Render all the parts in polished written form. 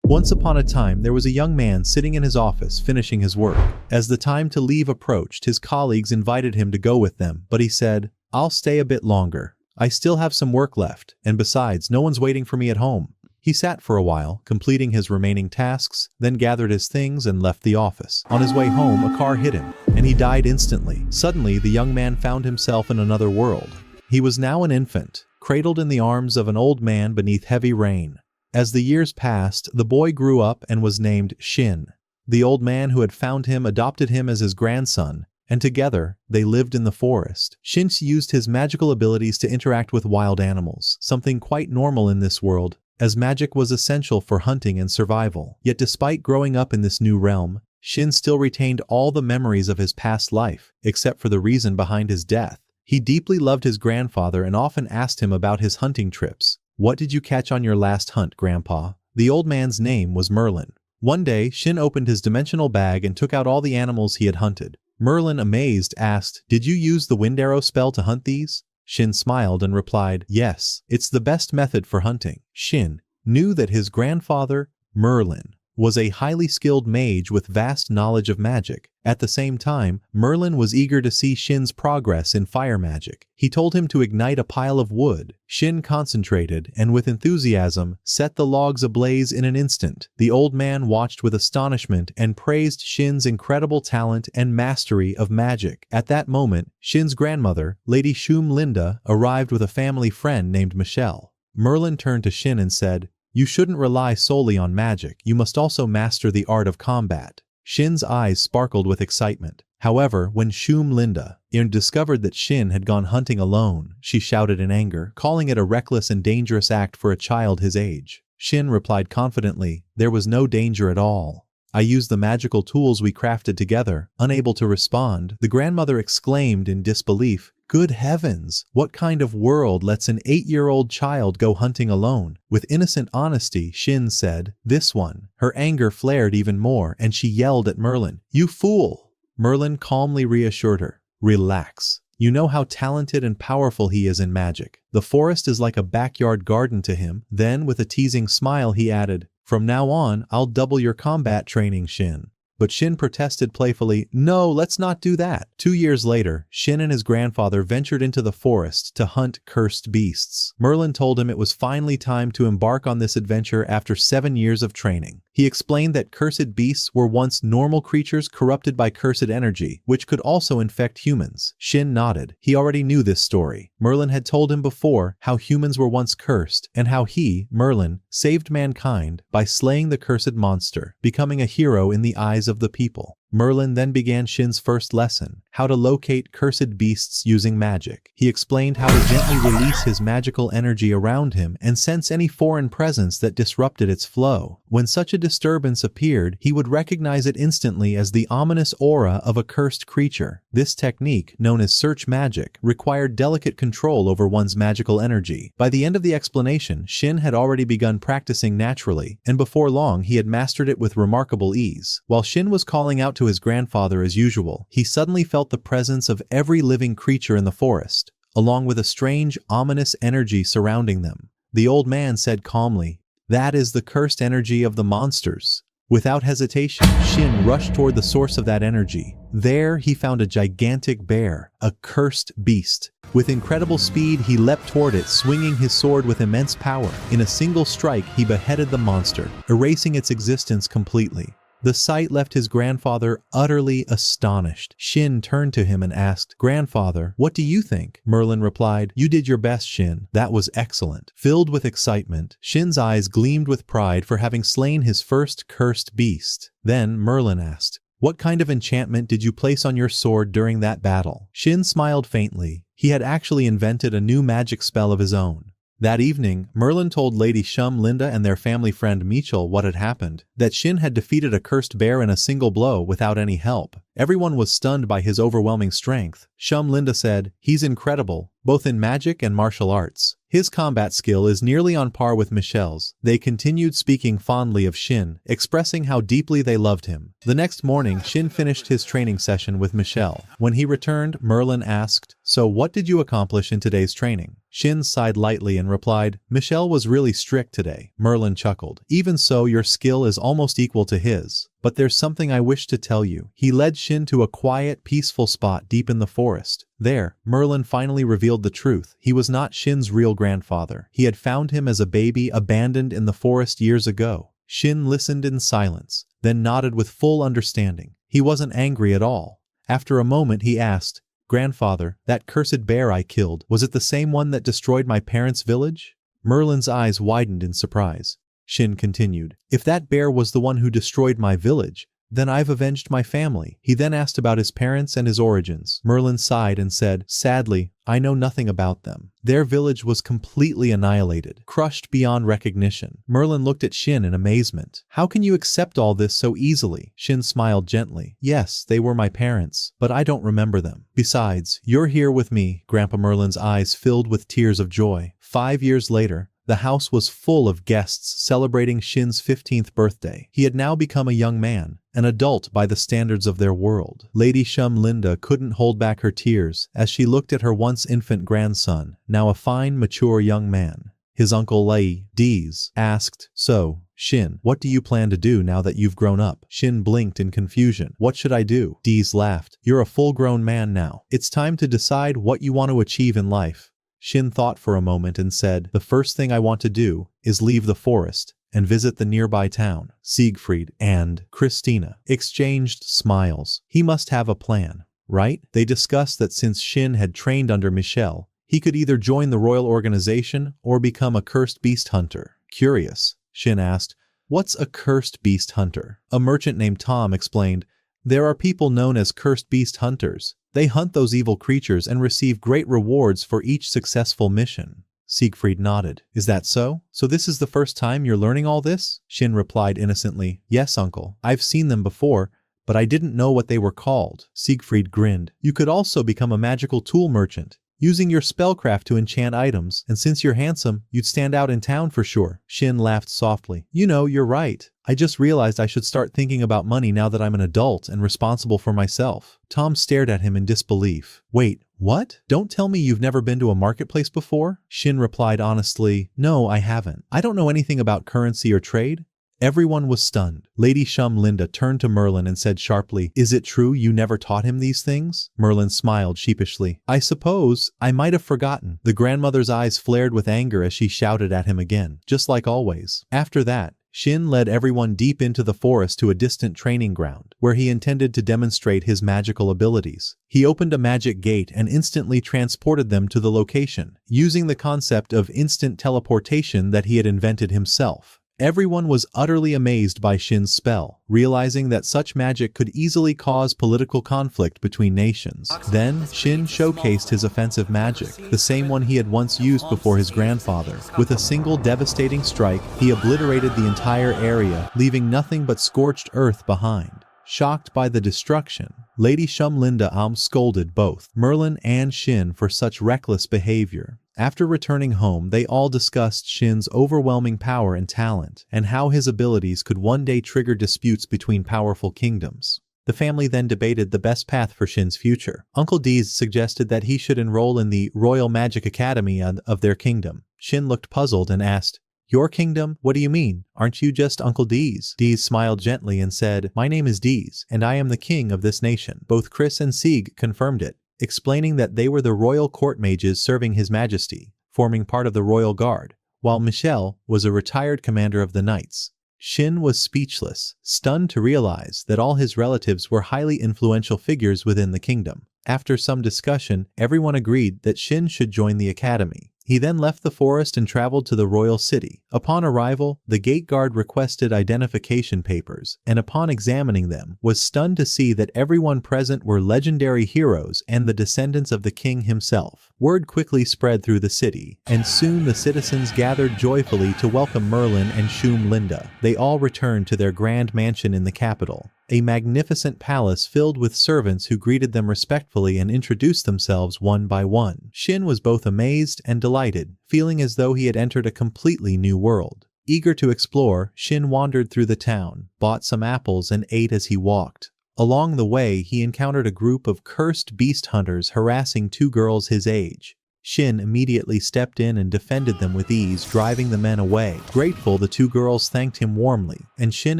Once upon a time, there was a young man sitting in his office finishing his work. As the time to leave approached, his colleagues invited him to go with them, but he said, "I'll stay a bit longer. I still have some work left, and besides, no one's waiting for me at home." He sat for a while, completing his remaining tasks, then gathered his things and left the office. On his way home, a car hit him, and he died instantly. Suddenly, the young man found himself in another world. He was now an infant, cradled in the arms of an old man beneath heavy rain. As the years passed, the boy grew up and was named Shin. The old man who had found him adopted him as his grandson, and together, they lived in the forest. Shin used his magical abilities to interact with wild animals, something quite normal in this world, as magic was essential for hunting and survival. Yet despite growing up in this new realm, Shin still retained all the memories of his past life, except for the reason behind his death. He deeply loved his grandfather and often asked him about his hunting trips. "What did you catch on your last hunt, Grandpa?" The old man's name was Merlin. One day, Shin opened his dimensional bag and took out all the animals he had hunted. Merlin, amazed, asked, "Did you use the wind arrow spell to hunt these?" Shin smiled and replied, "Yes, it's the best method for hunting." Shin knew that his grandfather, Merlin, was a highly skilled mage with vast knowledge of magic. At the same time, Merlin was eager to see Shin's progress in fire magic. He told him to ignite a pile of wood. Shin concentrated and with enthusiasm set the logs ablaze in an instant. The old man watched with astonishment and praised Shin's incredible talent and mastery of magic. At that moment, Shin's grandmother, Lady Shum Linda, arrived with a family friend named Michelle. Merlin turned to Shin and said, "You shouldn't rely solely on magic, you must also master the art of combat." Shin's eyes sparkled with excitement. However, when Shum Linda discovered that Shin had gone hunting alone, she shouted in anger, calling it a reckless and dangerous act for a child his age. Shin replied confidently, "There was no danger at all. I used the magical tools we crafted together." Unable to respond, the grandmother exclaimed in disbelief, "Good heavens! What kind of world lets an 8-year-old child go hunting alone?" With innocent honesty, Shin said, "This one." Her anger flared even more, and she yelled at Merlin, "You fool!" Merlin calmly reassured her, "Relax. You know how talented and powerful he is in magic. The forest is like a backyard garden to him." Then, with a teasing smile, he added, "From now on, I'll double your combat training, Shin." But Shin protested playfully, "No, let's not do that." 2 years later, Shin and his grandfather ventured into the forest to hunt cursed beasts. Merlin told him it was finally time to embark on this adventure after 7 years of training. He explained that cursed beasts were once normal creatures corrupted by cursed energy, which could also infect humans. Shin nodded. He already knew this story. Merlin had told him before how humans were once cursed, and how he, Merlin, saved mankind by slaying the cursed monster, becoming a hero in the eyes of the people. Merlin then began Shin's first lesson, how to locate cursed beasts using magic. He explained how to gently release his magical energy around him and sense any foreign presence that disrupted its flow. When such a disturbance appeared, he would recognize it instantly as the ominous aura of a cursed creature. This technique, known as search magic, required delicate control over one's magical energy. By the end of the explanation, Shin had already begun practicing naturally, and before long he had mastered it with remarkable ease. While Shin was calling out to his grandfather as usual, he suddenly felt the presence of every living creature in the forest, along with a strange, ominous energy surrounding them. The old man said calmly, "That is the cursed energy of the monsters." Without hesitation, Shin rushed toward the source of that energy. There, he found a gigantic bear, a cursed beast. With incredible speed, he leapt toward it, swinging his sword with immense power. In a single strike, he beheaded the monster, erasing its existence completely. The sight left his grandfather utterly astonished. Shin turned to him and asked, "Grandfather, what do you think?" Merlin replied, "You did your best, Shin. That was excellent." Filled with excitement, Shin's eyes gleamed with pride for having slain his first cursed beast. Then Merlin asked, "What kind of enchantment did you place on your sword during that battle?" Shin smiled faintly. He had actually invented a new magic spell of his own. That evening, Merlin told Lady Shum Linda and their family friend Mitchell what had happened, that Shin had defeated a cursed bear in a single blow without any help, Everyone was stunned by his overwhelming strength. Linda said, "He's incredible, both in magic and martial arts. His combat skill is nearly on par with Michelle's." They continued speaking fondly of Shin, expressing how deeply they loved him. The next morning, Shin finished his training session with Michelle. When he returned, Merlin asked, "So what did you accomplish in today's training?" Shin sighed lightly and replied, "Michelle was really strict today." Merlin chuckled. "Even so, your skill is almost equal to his. But there's something I wish to tell you." He led Shin to a quiet, peaceful spot deep in the forest. There, Merlin finally revealed the truth. He was not Shin's real grandfather. He had found him as a baby abandoned in the forest years ago. Shin listened in silence, then nodded with full understanding. He wasn't angry at all. After a moment he asked, "Grandfather, that cursed bear I killed, was it the same one that destroyed my parents' village?" Merlin's eyes widened in surprise. Shin continued, "If that bear was the one who destroyed my village, then I've avenged my family." He then asked about his parents and his origins. Merlin sighed and said, "Sadly, I know nothing about them. Their village was completely annihilated, crushed beyond recognition." Merlin looked at Shin in amazement. "How can you accept all this so easily?" Shin smiled gently. "Yes, they were my parents, but I don't remember them. Besides, you're here with me." Grandpa Merlin's eyes filled with tears of joy. 5 years later, the house was full of guests celebrating Shin's 15th birthday. He had now become a young man, an adult by the standards of their world. Lady Linda couldn't hold back her tears as she looked at her once infant grandson, now a fine, mature young man. His uncle Lei, Dees, asked, "So, Shin, what do you plan to do now that you've grown up?" Shin blinked in confusion. "What should I do?" Dees laughed. "You're a full-grown man now. It's time to decide what you want to achieve in life." Shin thought for a moment and said, "The first thing I want to do is leave the forest and visit the nearby town." Siegfried and Christina exchanged smiles. He must have a plan, right? They discussed that since Shin had trained under Michelle, he could either join the royal organization or become a cursed beast hunter. Curious, Shin asked, "What's a cursed beast hunter?" A merchant named Tom explained, "There are people known as cursed beast hunters. They hunt those evil creatures and receive great rewards for each successful mission." Siegfried nodded. "Is that so? So this is the first time you're learning all this?" Shin replied innocently, "Yes, uncle. I've seen them before, but I didn't know what they were called." Siegfried grinned. "You could also become a magical tool merchant, using your spellcraft to enchant items, and since you're handsome, you'd stand out in town for sure." Shin laughed softly. "You know, you're right. I just realized I should start thinking about money now that I'm an adult and responsible for myself." Tom stared at him in disbelief. "Wait, what? Don't tell me you've never been to a marketplace before?" Shin replied honestly, "No, I haven't. I don't know anything about currency or trade." Everyone was stunned. Lady Linda turned to Merlin and said sharply, "Is it true you never taught him these things?" Merlin smiled sheepishly. "I suppose I might have forgotten." The grandmother's eyes flared with anger as she shouted at him again, just like always. After that, Shin led everyone deep into the forest to a distant training ground, where he intended to demonstrate his magical abilities. He opened a magic gate and instantly transported them to the location, using the concept of instant teleportation that he had invented himself. Everyone was utterly amazed by Shin's spell, realizing that such magic could easily cause political conflict between nations. Then, Shin showcased his offensive magic, the same one he had once used before his grandfather. With a single devastating strike, he obliterated the entire area, leaving nothing but scorched earth behind. Shocked by the destruction, Lady Linda scolded both Merlin and Shin for such reckless behavior. After returning home, they all discussed Shin's overwhelming power and talent, and how his abilities could one day trigger disputes between powerful kingdoms. The family then debated the best path for Shin's future. Uncle Dees suggested that he should enroll in the Royal Magic Academy of their kingdom. Shin looked puzzled and asked, "Your kingdom? What do you mean? Aren't you just Uncle Dees?" Dees smiled gently and said, "My name is Dees, and I am the king of this nation." Both Chris and Sieg confirmed it, explaining that they were the royal court mages serving His Majesty, forming part of the royal guard, while Michelle was a retired commander of the knights. Shin was speechless, stunned to realize that all his relatives were highly influential figures within the kingdom. After some discussion, everyone agreed that Shin should join the academy. He then left the forest and traveled to the royal city. Upon arrival, the gate guard requested identification papers, and upon examining them, was stunned to see that everyone present were legendary heroes and the descendants of the king himself. Word quickly spread through the city, and soon the citizens gathered joyfully to welcome Merlin and Linda. They all returned to their grand mansion in the capital. a magnificent palace filled with servants who greeted them respectfully and introduced themselves one by one. Shin was both amazed and delighted, feeling as though he had entered a completely new world. Eager to explore, Shin wandered through the town, bought some apples and ate as he walked. Along the way, he encountered a group of cursed beast hunters harassing two girls his age. Shin immediately stepped in and defended them with ease, driving the men away. Grateful, the two girls thanked him warmly, and Shin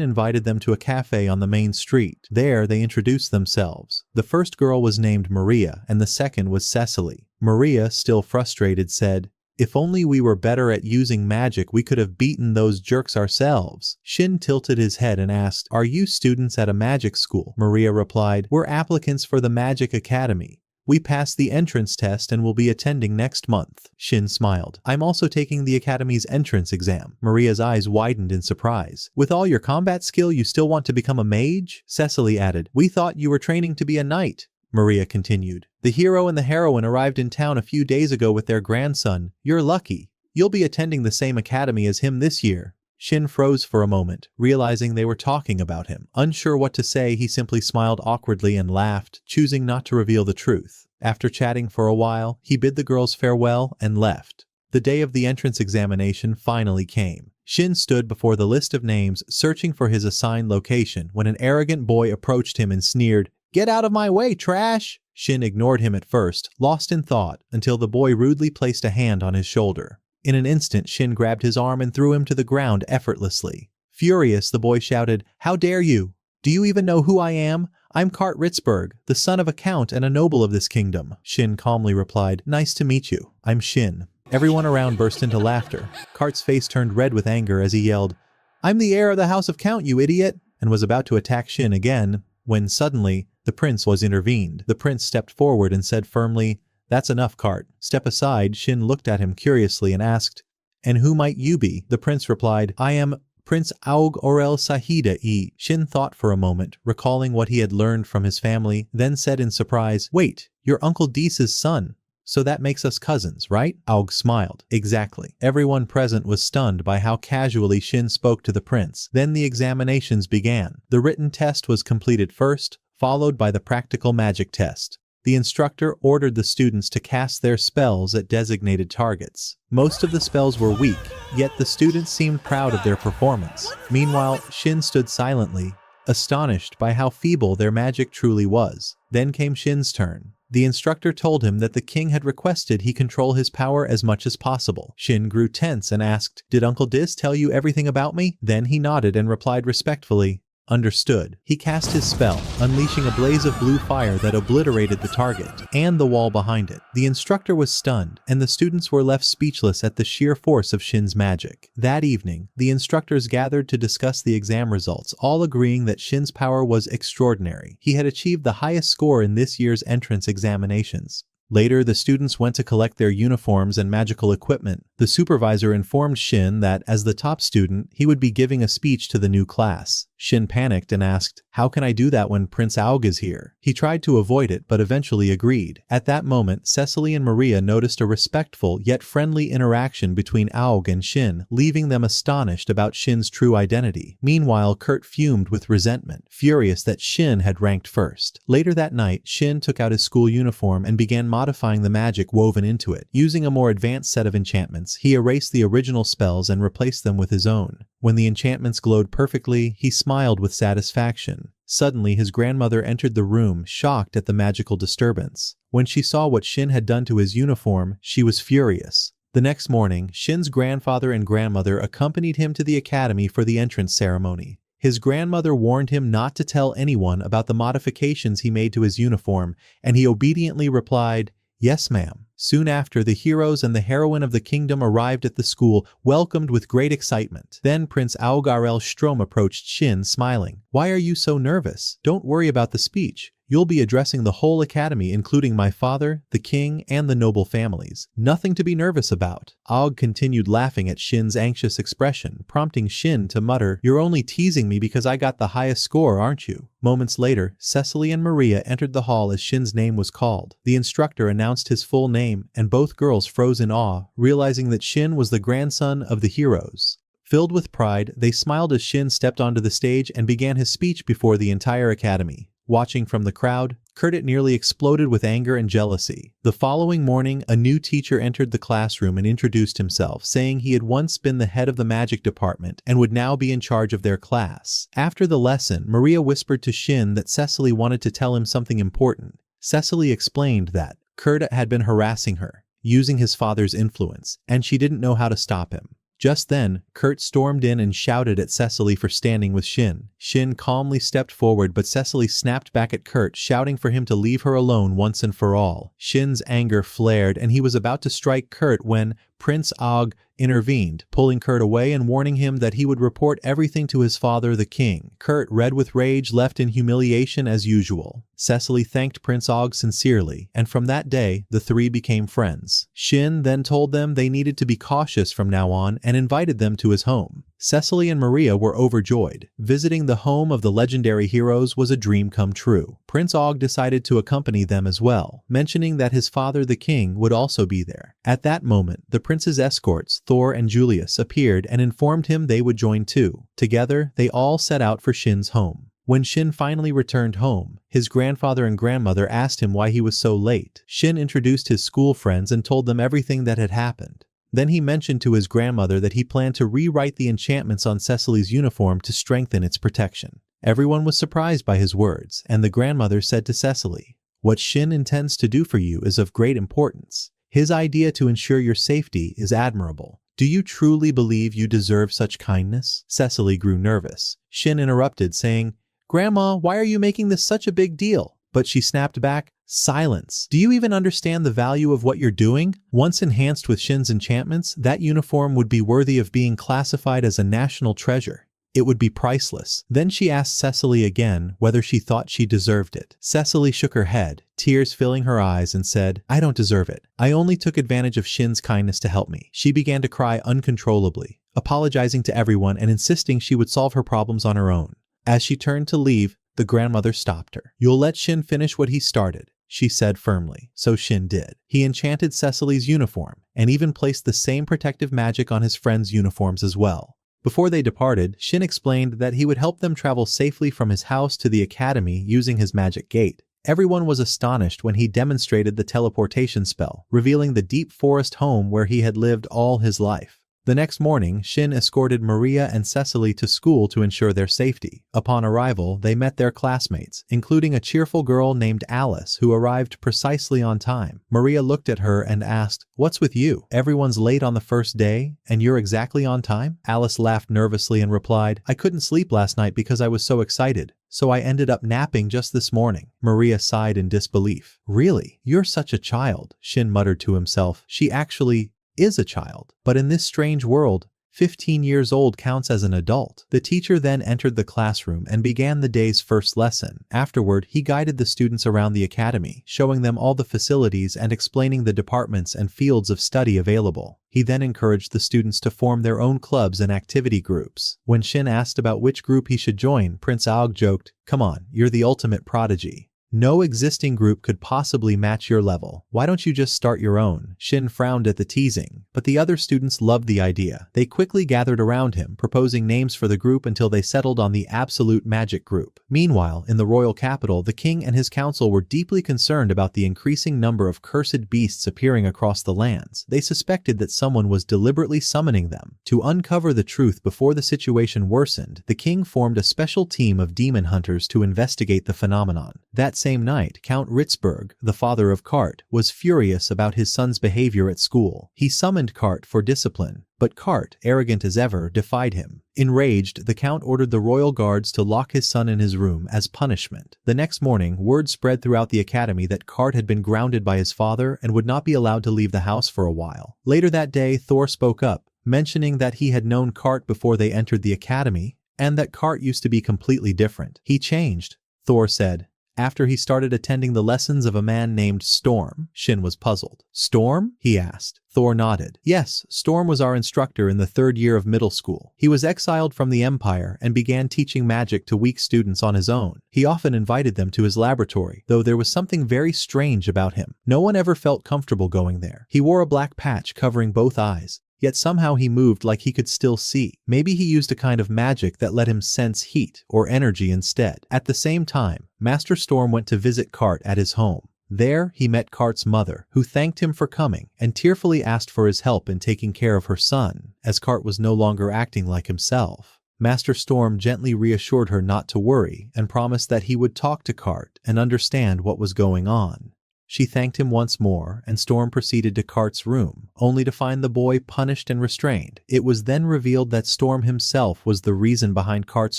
invited them to a cafe on the main street. There, they introduced themselves. The first girl was named Maria, and the second was Cecily. Maria, still frustrated, said, "If only we were better at using magic, we could have beaten those jerks ourselves." Shin tilted his head and asked, "Are you students at a magic school?" Maria replied, "We're applicants for the Magic Academy. We passed the entrance test and will be attending next month." Shin smiled. "I'm also taking the Academy's entrance exam." Maria's eyes widened in surprise. "With all your combat skill, you still want to become a mage?" Cecily added, "We thought you were training to be a knight." Maria continued, "The hero and the heroine arrived in town a few days ago with their grandson. You're lucky. You'll be attending the same academy as him this year." Shin froze for a moment, realizing they were talking about him. Unsure what to say, he simply smiled awkwardly and laughed, choosing not to reveal the truth. After chatting for a while, he bid the girls farewell and left. The day of the entrance examination finally came. Shin stood before the list of names, searching for his assigned location, when an arrogant boy approached him and sneered, "Get out of my way, trash!" Shin ignored him at first, lost in thought, until the boy rudely placed a hand on his shoulder. In an instant, Shin grabbed his arm and threw him to the ground effortlessly. Furious, the boy shouted, "How dare you? Do you even know who I am? I'm Cart Ritzberg, the son of a count and a noble of this kingdom." Shin calmly replied, "Nice to meet you. I'm Shin." Everyone around burst into laughter. Cart's face turned red with anger as he yelled, "I'm the heir of the House of Count, you idiot!" and was about to attack Shin again, when suddenly, the prince was intervened. The prince stepped forward and said firmly, "That's enough, Cart. Step aside." Shin looked at him curiously and asked, "And who might you be?" The prince replied, "I am Prince Aug Orel Sahida E." Shin thought for a moment, recalling what he had learned from his family, then said in surprise, "Wait, you're Uncle Deese's son. So that makes us cousins, right?" Aug smiled. "Exactly." Everyone present was stunned by how casually Shin spoke to the prince. Then the examinations began. The written test was completed first, followed by the practical magic test. The instructor ordered the students to cast their spells at designated targets. Most of the spells were weak, yet the students seemed proud of their performance. Meanwhile, Shin stood silently, astonished by how feeble their magic truly was. Then came Shin's turn. The instructor told him that the king had requested he control his power as much as possible. Shin grew tense and asked, "Did Uncle Diz tell you everything about me?" Then he nodded and replied respectfully, "Understood." He cast his spell, unleashing a blaze of blue fire that obliterated the target and the wall behind it. The instructor was stunned, and the students were left speechless at the sheer force of Shin's magic. That evening, the instructors gathered to discuss the exam results, all agreeing that Shin's power was extraordinary. He had achieved the highest score in this year's entrance examinations. Later, the students went to collect their uniforms and magical equipment. The supervisor informed Shin that, as the top student, he would be giving a speech to the new class. Shin panicked and asked, "How can I do that when Prince Aug is here?" He tried to avoid it, but eventually agreed. At that moment, Cecily and Maria noticed a respectful yet friendly interaction between Aug and Shin, leaving them astonished about Shin's true identity. Meanwhile, Kurt fumed with resentment, furious that Shin had ranked first. Later that night, Shin took out his school uniform and began modifying the magic woven into it. Using a more advanced set of enchantments, he erased the original spells and replaced them with his own. When the enchantments glowed perfectly, he smiled with satisfaction. Suddenly, his grandmother entered the room, shocked at the magical disturbance. When she saw what Shin had done to his uniform, she was furious. The next morning, Shin's grandfather and grandmother accompanied him to the academy for the entrance ceremony. His grandmother warned him not to tell anyone about the modifications he made to his uniform, and he obediently replied, "Yes, ma'am." Soon after, the heroes and the heroine of the kingdom arrived at the school, welcomed with great excitement. Then Prince Augarel Strom approached Shin, smiling. "Why are you so nervous? Don't worry about the speech. You'll be addressing the whole academy, including my father, the king, and the noble families. Nothing to be nervous about." Aug continued laughing at Shin's anxious expression, prompting Shin to mutter, "You're only teasing me because I got the highest score, aren't you?" Moments later, Cecily and Maria entered the hall as Shin's name was called. The instructor announced his full name, and both girls froze in awe, realizing that Shin was the grandson of the heroes. Filled with pride, they smiled as Shin stepped onto the stage and began his speech before the entire academy. Watching from the crowd, Kurt nearly exploded with anger and jealousy. The following morning, a new teacher entered the classroom and introduced himself, saying he had once been the head of the magic department and would now be in charge of their class. After the lesson, Maria whispered to Shin that Cecily wanted to tell him something important. Cecily explained that Kurt had been harassing her, using his father's influence, and she didn't know how to stop him. Just then, Kurt stormed in and shouted at Cecily for standing with Shin. Shin calmly stepped forward, but Cecily snapped back at Kurt, shouting for him to leave her alone once and for all. Shin's anger flared, and he was about to strike Kurt when Prince Og intervened, pulling Kurt away and warning him that he would report everything to his father, the king. Kurt, red with rage, left in humiliation as usual. Cecily thanked Prince Og sincerely, and from that day, the three became friends. Shin then told them they needed to be cautious from now on and invited them to his home. Cecily and Maria were overjoyed. Visiting the home of the legendary heroes was a dream come true. Prince Og decided to accompany them as well, mentioning that his father, the king, would also be there. At that moment, the prince's escorts, Thor and Julius, appeared and informed him they would join too. Together, they all set out for Shin's home. When Shin finally returned home, his grandfather and grandmother asked him why he was so late. Shin introduced his school friends and told them everything that had happened. Then he mentioned to his grandmother that he planned to rewrite the enchantments on Cecily's uniform to strengthen its protection. Everyone was surprised by his words, and the grandmother said to Cecily, "What Shin intends to do for you is of great importance. His idea to ensure your safety is admirable. Do you truly believe you deserve such kindness?" Cecily grew nervous. Shin interrupted, saying, "Grandma, why are you making this such a big deal?" But she snapped back, "Silence. Do you even understand the value of what you're doing? Once enhanced with Shin's enchantments, that uniform would be worthy of being classified as a national treasure. It would be priceless." Then she asked Cecily again whether she thought she deserved it. Cecily shook her head, tears filling her eyes, and said, "I don't deserve it. I only took advantage of Shin's kindness to help me." She began to cry uncontrollably, apologizing to everyone and insisting she would solve her problems on her own. As she turned to leave, the grandmother stopped her. "You'll let Shin finish what he started," she said firmly. So Shin did. He enchanted Cecily's uniform, and even placed the same protective magic on his friends' uniforms as well. Before they departed, Shin explained that he would help them travel safely from his house to the academy using his magic gate. Everyone was astonished when he demonstrated the teleportation spell, revealing the deep forest home where he had lived all his life. The next morning, Shin escorted Maria and Cecily to school to ensure their safety. Upon arrival, they met their classmates, including a cheerful girl named Alice who arrived precisely on time. Maria looked at her and asked, "What's with you? Everyone's late on the first day, and you're exactly on time?" Alice laughed nervously and replied, "I couldn't sleep last night because I was so excited, so I ended up napping just this morning." Maria sighed in disbelief. "Really? You're such a child," Shin muttered to himself. She actually is a child. But in this strange world, 15 years old counts as an adult. The teacher then entered the classroom and began the day's first lesson. Afterward, he guided the students around the academy, showing them all the facilities and explaining the departments and fields of study available. He then encouraged the students to form their own clubs and activity groups. When Shin asked about which group he should join, Prince Og joked, "Come on, you're the ultimate prodigy. No existing group could possibly match your level. Why don't you just start your own?" Shin frowned at the teasing, but the other students loved the idea. They quickly gathered around him, proposing names for the group until they settled on the Absolute Magic Group. Meanwhile, in the royal capital, the king and his council were deeply concerned about the increasing number of cursed beasts appearing across the lands. They suspected that someone was deliberately summoning them. To uncover the truth before the situation worsened, the king formed a special team of demon hunters to investigate the phenomenon. That same night, Count Ritzberg, the father of Kart, was furious about his son's behavior at school. He summoned Kart for discipline, but Kart, arrogant as ever, defied him. Enraged, the Count ordered the royal guards to lock his son in his room as punishment. The next morning, word spread throughout the academy that Kart had been grounded by his father and would not be allowed to leave the house for a while. Later that day, Thor spoke up, mentioning that he had known Kart before they entered the academy, and that Kart used to be completely different. "He changed," Thor said, "after he started attending the lessons of a man named Storm." Shin was puzzled. "Storm?" he asked. Thor nodded. "Yes, Storm was our instructor in the 3rd year of middle school. He was exiled from the Empire and began teaching magic to weak students on his own. He often invited them to his laboratory, though there was something very strange about him. No one ever felt comfortable going there. He wore a black patch covering both eyes, yet somehow he moved like he could still see. Maybe he used a kind of magic that let him sense heat or energy instead. At the same time, Master Storm went to visit Cart at his home. There, he met Cart's mother, who thanked him for coming and tearfully asked for his help in taking care of her son, as Cart was no longer acting like himself. Master Storm gently reassured her not to worry and promised that he would talk to Cart and understand what was going on. She thanked him once more, and Storm proceeded to Cart's room, only to find the boy punished and restrained. It was then revealed that Storm himself was the reason behind Cart's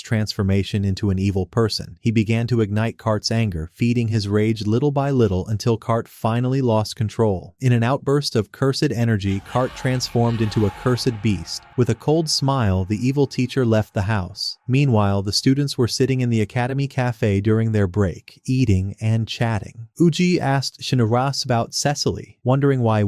transformation into an evil person. He began to ignite Cart's anger, feeding his rage little by little until Cart finally lost control. In an outburst of cursed energy, Cart transformed into a cursed beast. With a cold smile, the evil teacher left the house. Meanwhile, the students were sitting in the academy cafe during their break, eating and chatting. Uji asked Shinara's about Cecily, wondering why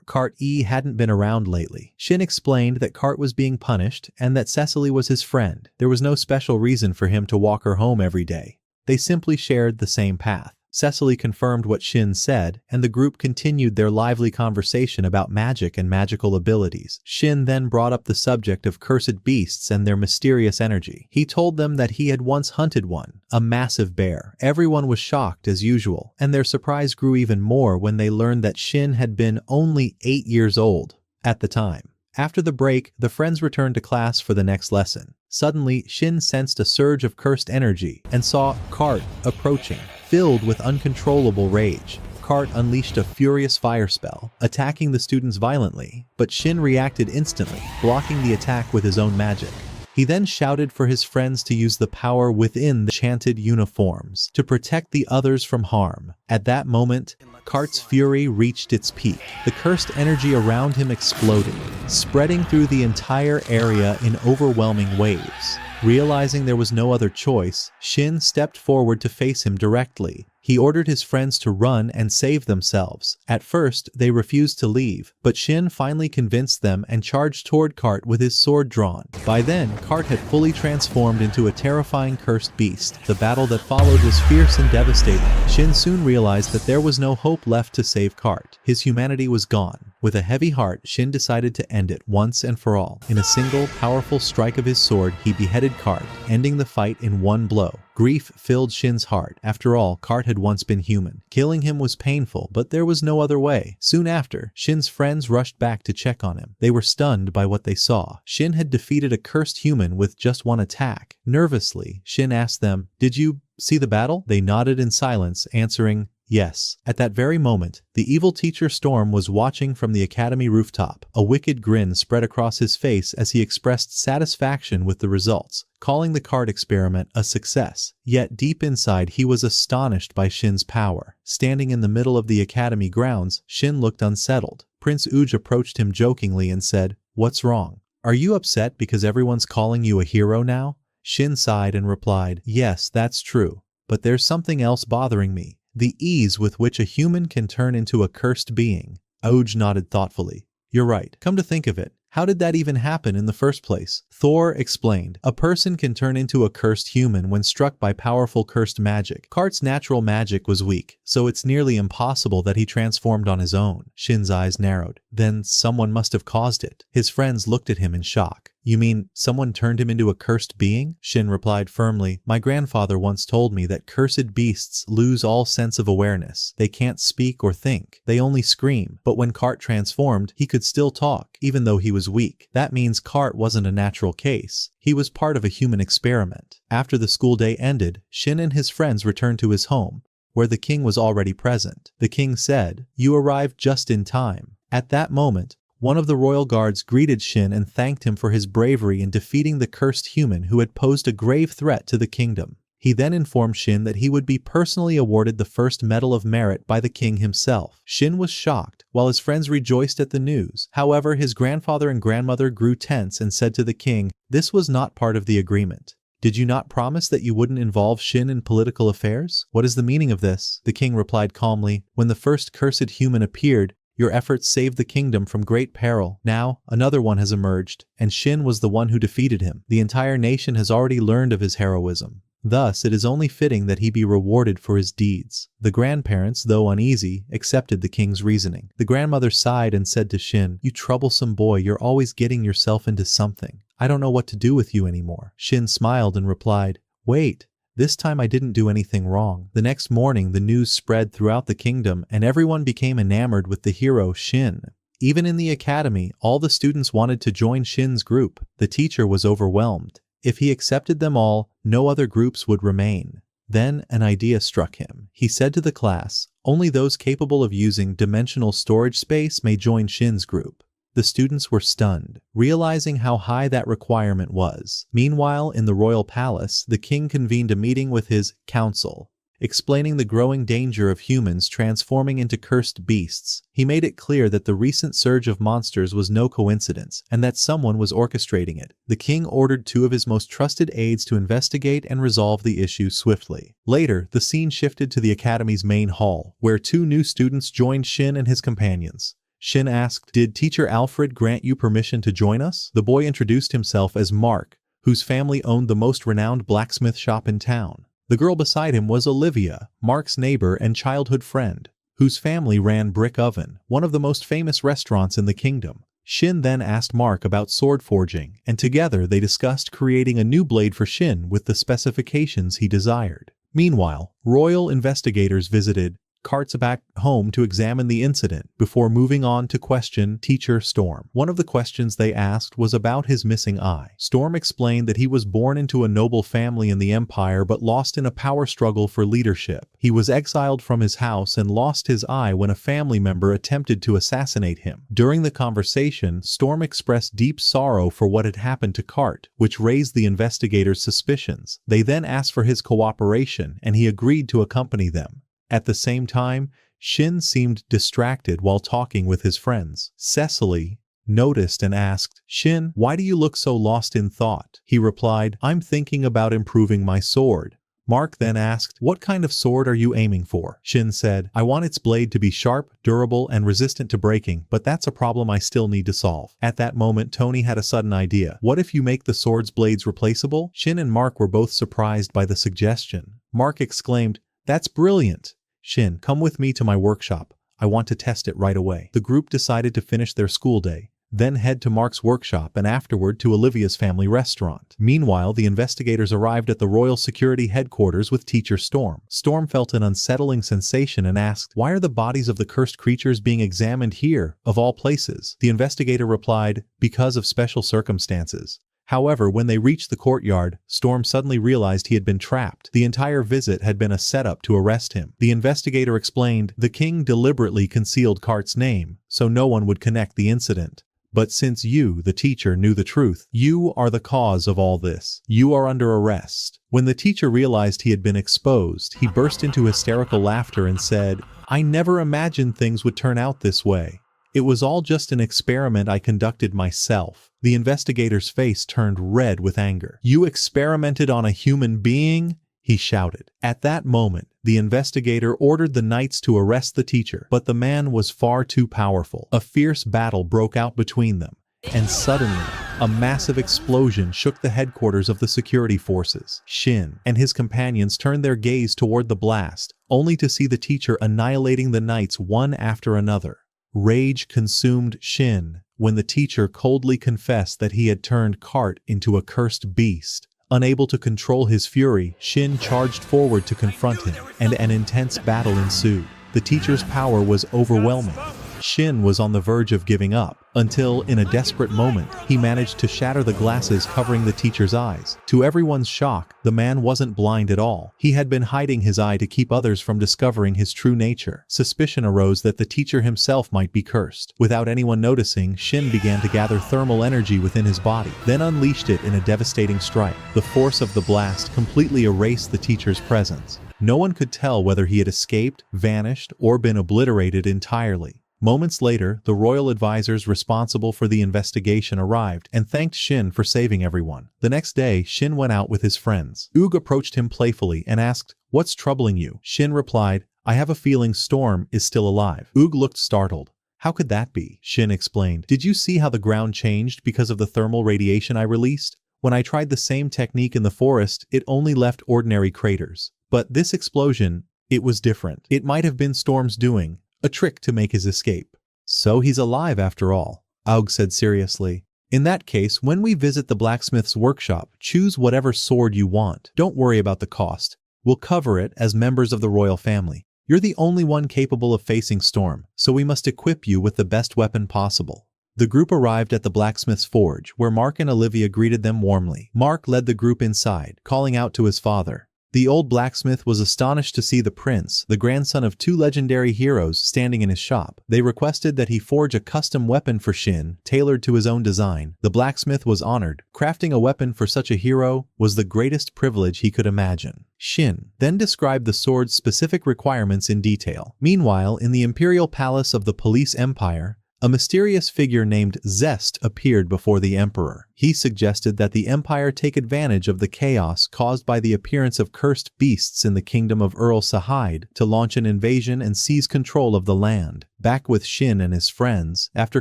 Cart hadn't been around lately. Shin explained that Cart was being punished and that Cecily was his friend. There was no special reason for him to walk her home every day. They simply shared the same path. Cecily confirmed what Shin said, and the group continued their lively conversation about magic and magical abilities. Shin then brought up the subject of cursed beasts and their mysterious energy. He told them that he had once hunted one, a massive bear. Everyone was shocked as usual, and their surprise grew even more when they learned that Shin had been only 8 years old at the time. After the break, the friends returned to class for the next lesson. Suddenly, Shin sensed a surge of cursed energy and saw Cart approaching, filled with uncontrollable rage. Cart unleashed a furious fire spell, attacking the students violently, but Shin reacted instantly, blocking the attack with his own magic. He then shouted for his friends to use the power within the chanted uniforms to protect the others from harm. At that moment, Cart's fury reached its peak. The cursed energy around him exploded, spreading through the entire area in overwhelming waves. Realizing there was no other choice, Shin stepped forward to face him directly. He ordered his friends to run and save themselves. At first, they refused to leave, but Shin finally convinced them and charged toward Cart with his sword drawn. By then, Cart had fully transformed into a terrifying cursed beast. The battle that followed was fierce and devastating. Shin soon realized that there was no hope left to save Cart. His humanity was gone. With a heavy heart, Shin decided to end it once and for all. In a single, powerful strike of his sword, he beheaded Cart, ending the fight in one blow. Grief filled Shin's heart. After all, Cart had once been human. Killing him was painful, but there was no other way. Soon after, Shin's friends rushed back to check on him. They were stunned by what they saw. Shin had defeated a cursed human with just one attack. Nervously, Shin asked them, "Did you see the battle?" They nodded in silence, answering, "Yes." At that very moment, the evil teacher Storm was watching from the academy rooftop. A wicked grin spread across his face as he expressed satisfaction with the results, calling the Cart experiment a success. Yet deep inside, he was astonished by Shin's power. Standing in the middle of the academy grounds, Shin looked unsettled. Prince Uj approached him jokingly and said, "What's wrong? Are you upset because everyone's calling you a hero now?" Shin sighed and replied, "Yes, that's true. But there's something else bothering me. The ease with which a human can turn into a cursed being." Uj nodded thoughtfully. "You're right. Come to think of it, how did that even happen in the first place?" Thor explained, "A person can turn into a cursed human when struck by powerful cursed magic. Cart's natural magic was weak, so it's nearly impossible that he transformed on his own." Shin's eyes narrowed. "Then someone must have caused it." His friends looked at him in shock. "You mean someone turned him into a cursed being?" Shin replied firmly, "My grandfather once told me that cursed beasts lose all sense of awareness. They can't speak or think. They only scream. But when Cart transformed, he could still talk, even though he was weak. That means Cart wasn't a natural case. He was part of a human experiment." After the school day ended, Shin and his friends returned to his home, where the king was already present. The king said, "You arrived just in time." At that moment, one of the royal guards greeted Shin and thanked him for his bravery in defeating the cursed human who had posed a grave threat to the kingdom. He then informed Shin that he would be personally awarded the first Medal of Merit by the king himself. Shin was shocked, while his friends rejoiced at the news. However, his grandfather and grandmother grew tense and said to the king, "This was not part of the agreement. Did you not promise that you wouldn't involve Shin in political affairs? What is the meaning of this?" The king replied calmly, "When the first cursed human appeared, your efforts saved the kingdom from great peril. Now, another one has emerged, and Shin was the one who defeated him. The entire nation has already learned of his heroism. Thus, it is only fitting that he be rewarded for his deeds. The grandparents, though uneasy, accepted the king's reasoning. The grandmother sighed and said to Shin, "You troublesome boy, you're always getting yourself into something. I don't know what to do with you anymore." Shin smiled and replied, "Wait. This time I didn't do anything wrong." The next morning, the news spread throughout the kingdom and everyone became enamored with the hero Shin. Even in the academy, all the students wanted to join Shin's group. The teacher was overwhelmed. If he accepted them all, no other groups would remain. Then an idea struck him. He said to the class, "Only those capable of using dimensional storage space may join Shin's group." The students were stunned, realizing how high that requirement was. Meanwhile, in the royal palace, the king convened a meeting with his council, explaining the growing danger of humans transforming into cursed beasts. He made it clear that the recent surge of monsters was no coincidence, and that someone was orchestrating it. The king ordered 2 of his most trusted aides to investigate and resolve the issue swiftly. Later, the scene shifted to the academy's main hall, where 2 new students joined Shin and his companions. Shin asked, "Did Teacher Alfred grant you permission to join us?" The boy introduced himself as Mark, whose family owned the most renowned blacksmith shop in town. The girl beside him was Olivia, Mark's neighbor and childhood friend, whose family ran Brick Oven, one of the most famous restaurants in the kingdom. Shin then asked Mark about sword forging, and together they discussed creating a new blade for Shin with the specifications he desired. Meanwhile, royal investigators visited Kart's back home to examine the incident before moving on to question Teacher Storm. One of the questions they asked was about his missing eye. Storm explained that he was born into a noble family in the empire but lost in a power struggle for leadership. He was exiled from his house and lost his eye when a family member attempted to assassinate him. During the conversation, Storm expressed deep sorrow for what had happened to Kart, which raised the investigators' suspicions. They then asked for his cooperation, and he agreed to accompany them. At the same time, Shin seemed distracted while talking with his friends. Cecily noticed and asked, "Shin, why do you look so lost in thought?" He replied, "I'm thinking about improving my sword." Mark then asked, "What kind of sword are you aiming for?" Shin said, "I want its blade to be sharp, durable, and resistant to breaking, but that's a problem I still need to solve." At that moment, Tony had a sudden idea. "What if you make the sword's blades replaceable?" Shin and Mark were both surprised by the suggestion. Mark exclaimed, "That's brilliant! Shin, come with me to my workshop. I want to test it right away." The group decided to finish their school day, then head to Mark's workshop and afterward to Olivia's family restaurant. Meanwhile, the investigators arrived at the royal security headquarters with Teacher Storm. Storm felt an unsettling sensation and asked, "Why are the bodies of the cursed creatures being examined here, of all places?" The investigator replied, "Because of special circumstances." However, when they reached the courtyard, Storm suddenly realized he had been trapped. The entire visit had been a setup to arrest him. The investigator explained, "The king deliberately concealed Kart's name, so no one would connect the incident. But since you, the teacher, knew the truth, you are the cause of all this. You are under arrest." When the teacher realized he had been exposed, he burst into hysterical laughter and said, "I never imagined things would turn out this way. It was all just an experiment I conducted myself." The investigator's face turned red with anger. "You experimented on a human being?" he shouted. At that moment, the investigator ordered the knights to arrest the teacher, but the man was far too powerful. A fierce battle broke out between them, and suddenly, a massive explosion shook the headquarters of the security forces. Shin and his companions turned their gaze toward the blast, only to see the teacher annihilating the knights one after another. Rage consumed Shin when the teacher coldly confessed that he had turned Kart into a cursed beast. Unable to control his fury, Shin charged forward to confront him, and an intense battle ensued. The teacher's power was overwhelming. Shin was on the verge of giving up, until, in a desperate moment, he managed to shatter the glasses covering the teacher's eyes. To everyone's shock, the man wasn't blind at all. He had been hiding his eye to keep others from discovering his true nature. Suspicion arose that the teacher himself might be cursed. Without anyone noticing, Shin began to gather thermal energy within his body, then unleashed it in a devastating strike. The force of the blast completely erased the teacher's presence. No one could tell whether he had escaped, vanished, or been obliterated entirely. Moments later, the royal advisors responsible for the investigation arrived and thanked Shin for saving everyone. The next day, Shin went out with his friends. Oog approached him playfully and asked, "What's troubling you?" Shin replied, "I have a feeling Storm is still alive." Oog looked startled. "How could that be?" Shin explained. "Did you see how the ground changed because of the thermal radiation I released? When I tried the same technique in the forest, it only left ordinary craters. But this explosion, it was different. It might have been Storm's doing, a trick to make his escape. So he's alive after all, Aug said seriously. In that case, when we visit the blacksmith's workshop, choose whatever sword you want. Don't worry about the cost. We'll cover it as members of the royal family. You're the only one capable of facing Storm, so we must equip you with the best weapon possible. The group arrived at the blacksmith's forge, where Mark and Olivia greeted them warmly. Mark led the group inside, calling out to his father. The old blacksmith was astonished to see the prince, the grandson of two legendary heroes, standing in his shop. They requested that he forge a custom weapon for Shin, tailored to his own design. The blacksmith was honored. Crafting a weapon for such a hero was the greatest privilege he could imagine. Shin then described the sword's specific requirements in detail. Meanwhile, in the imperial palace of the police empire, a mysterious figure named Zest appeared before the emperor. He suggested that the empire take advantage of the chaos caused by the appearance of cursed beasts in the kingdom of Earl Sahide to launch an invasion and seize control of the land. Back with Shin and his friends, after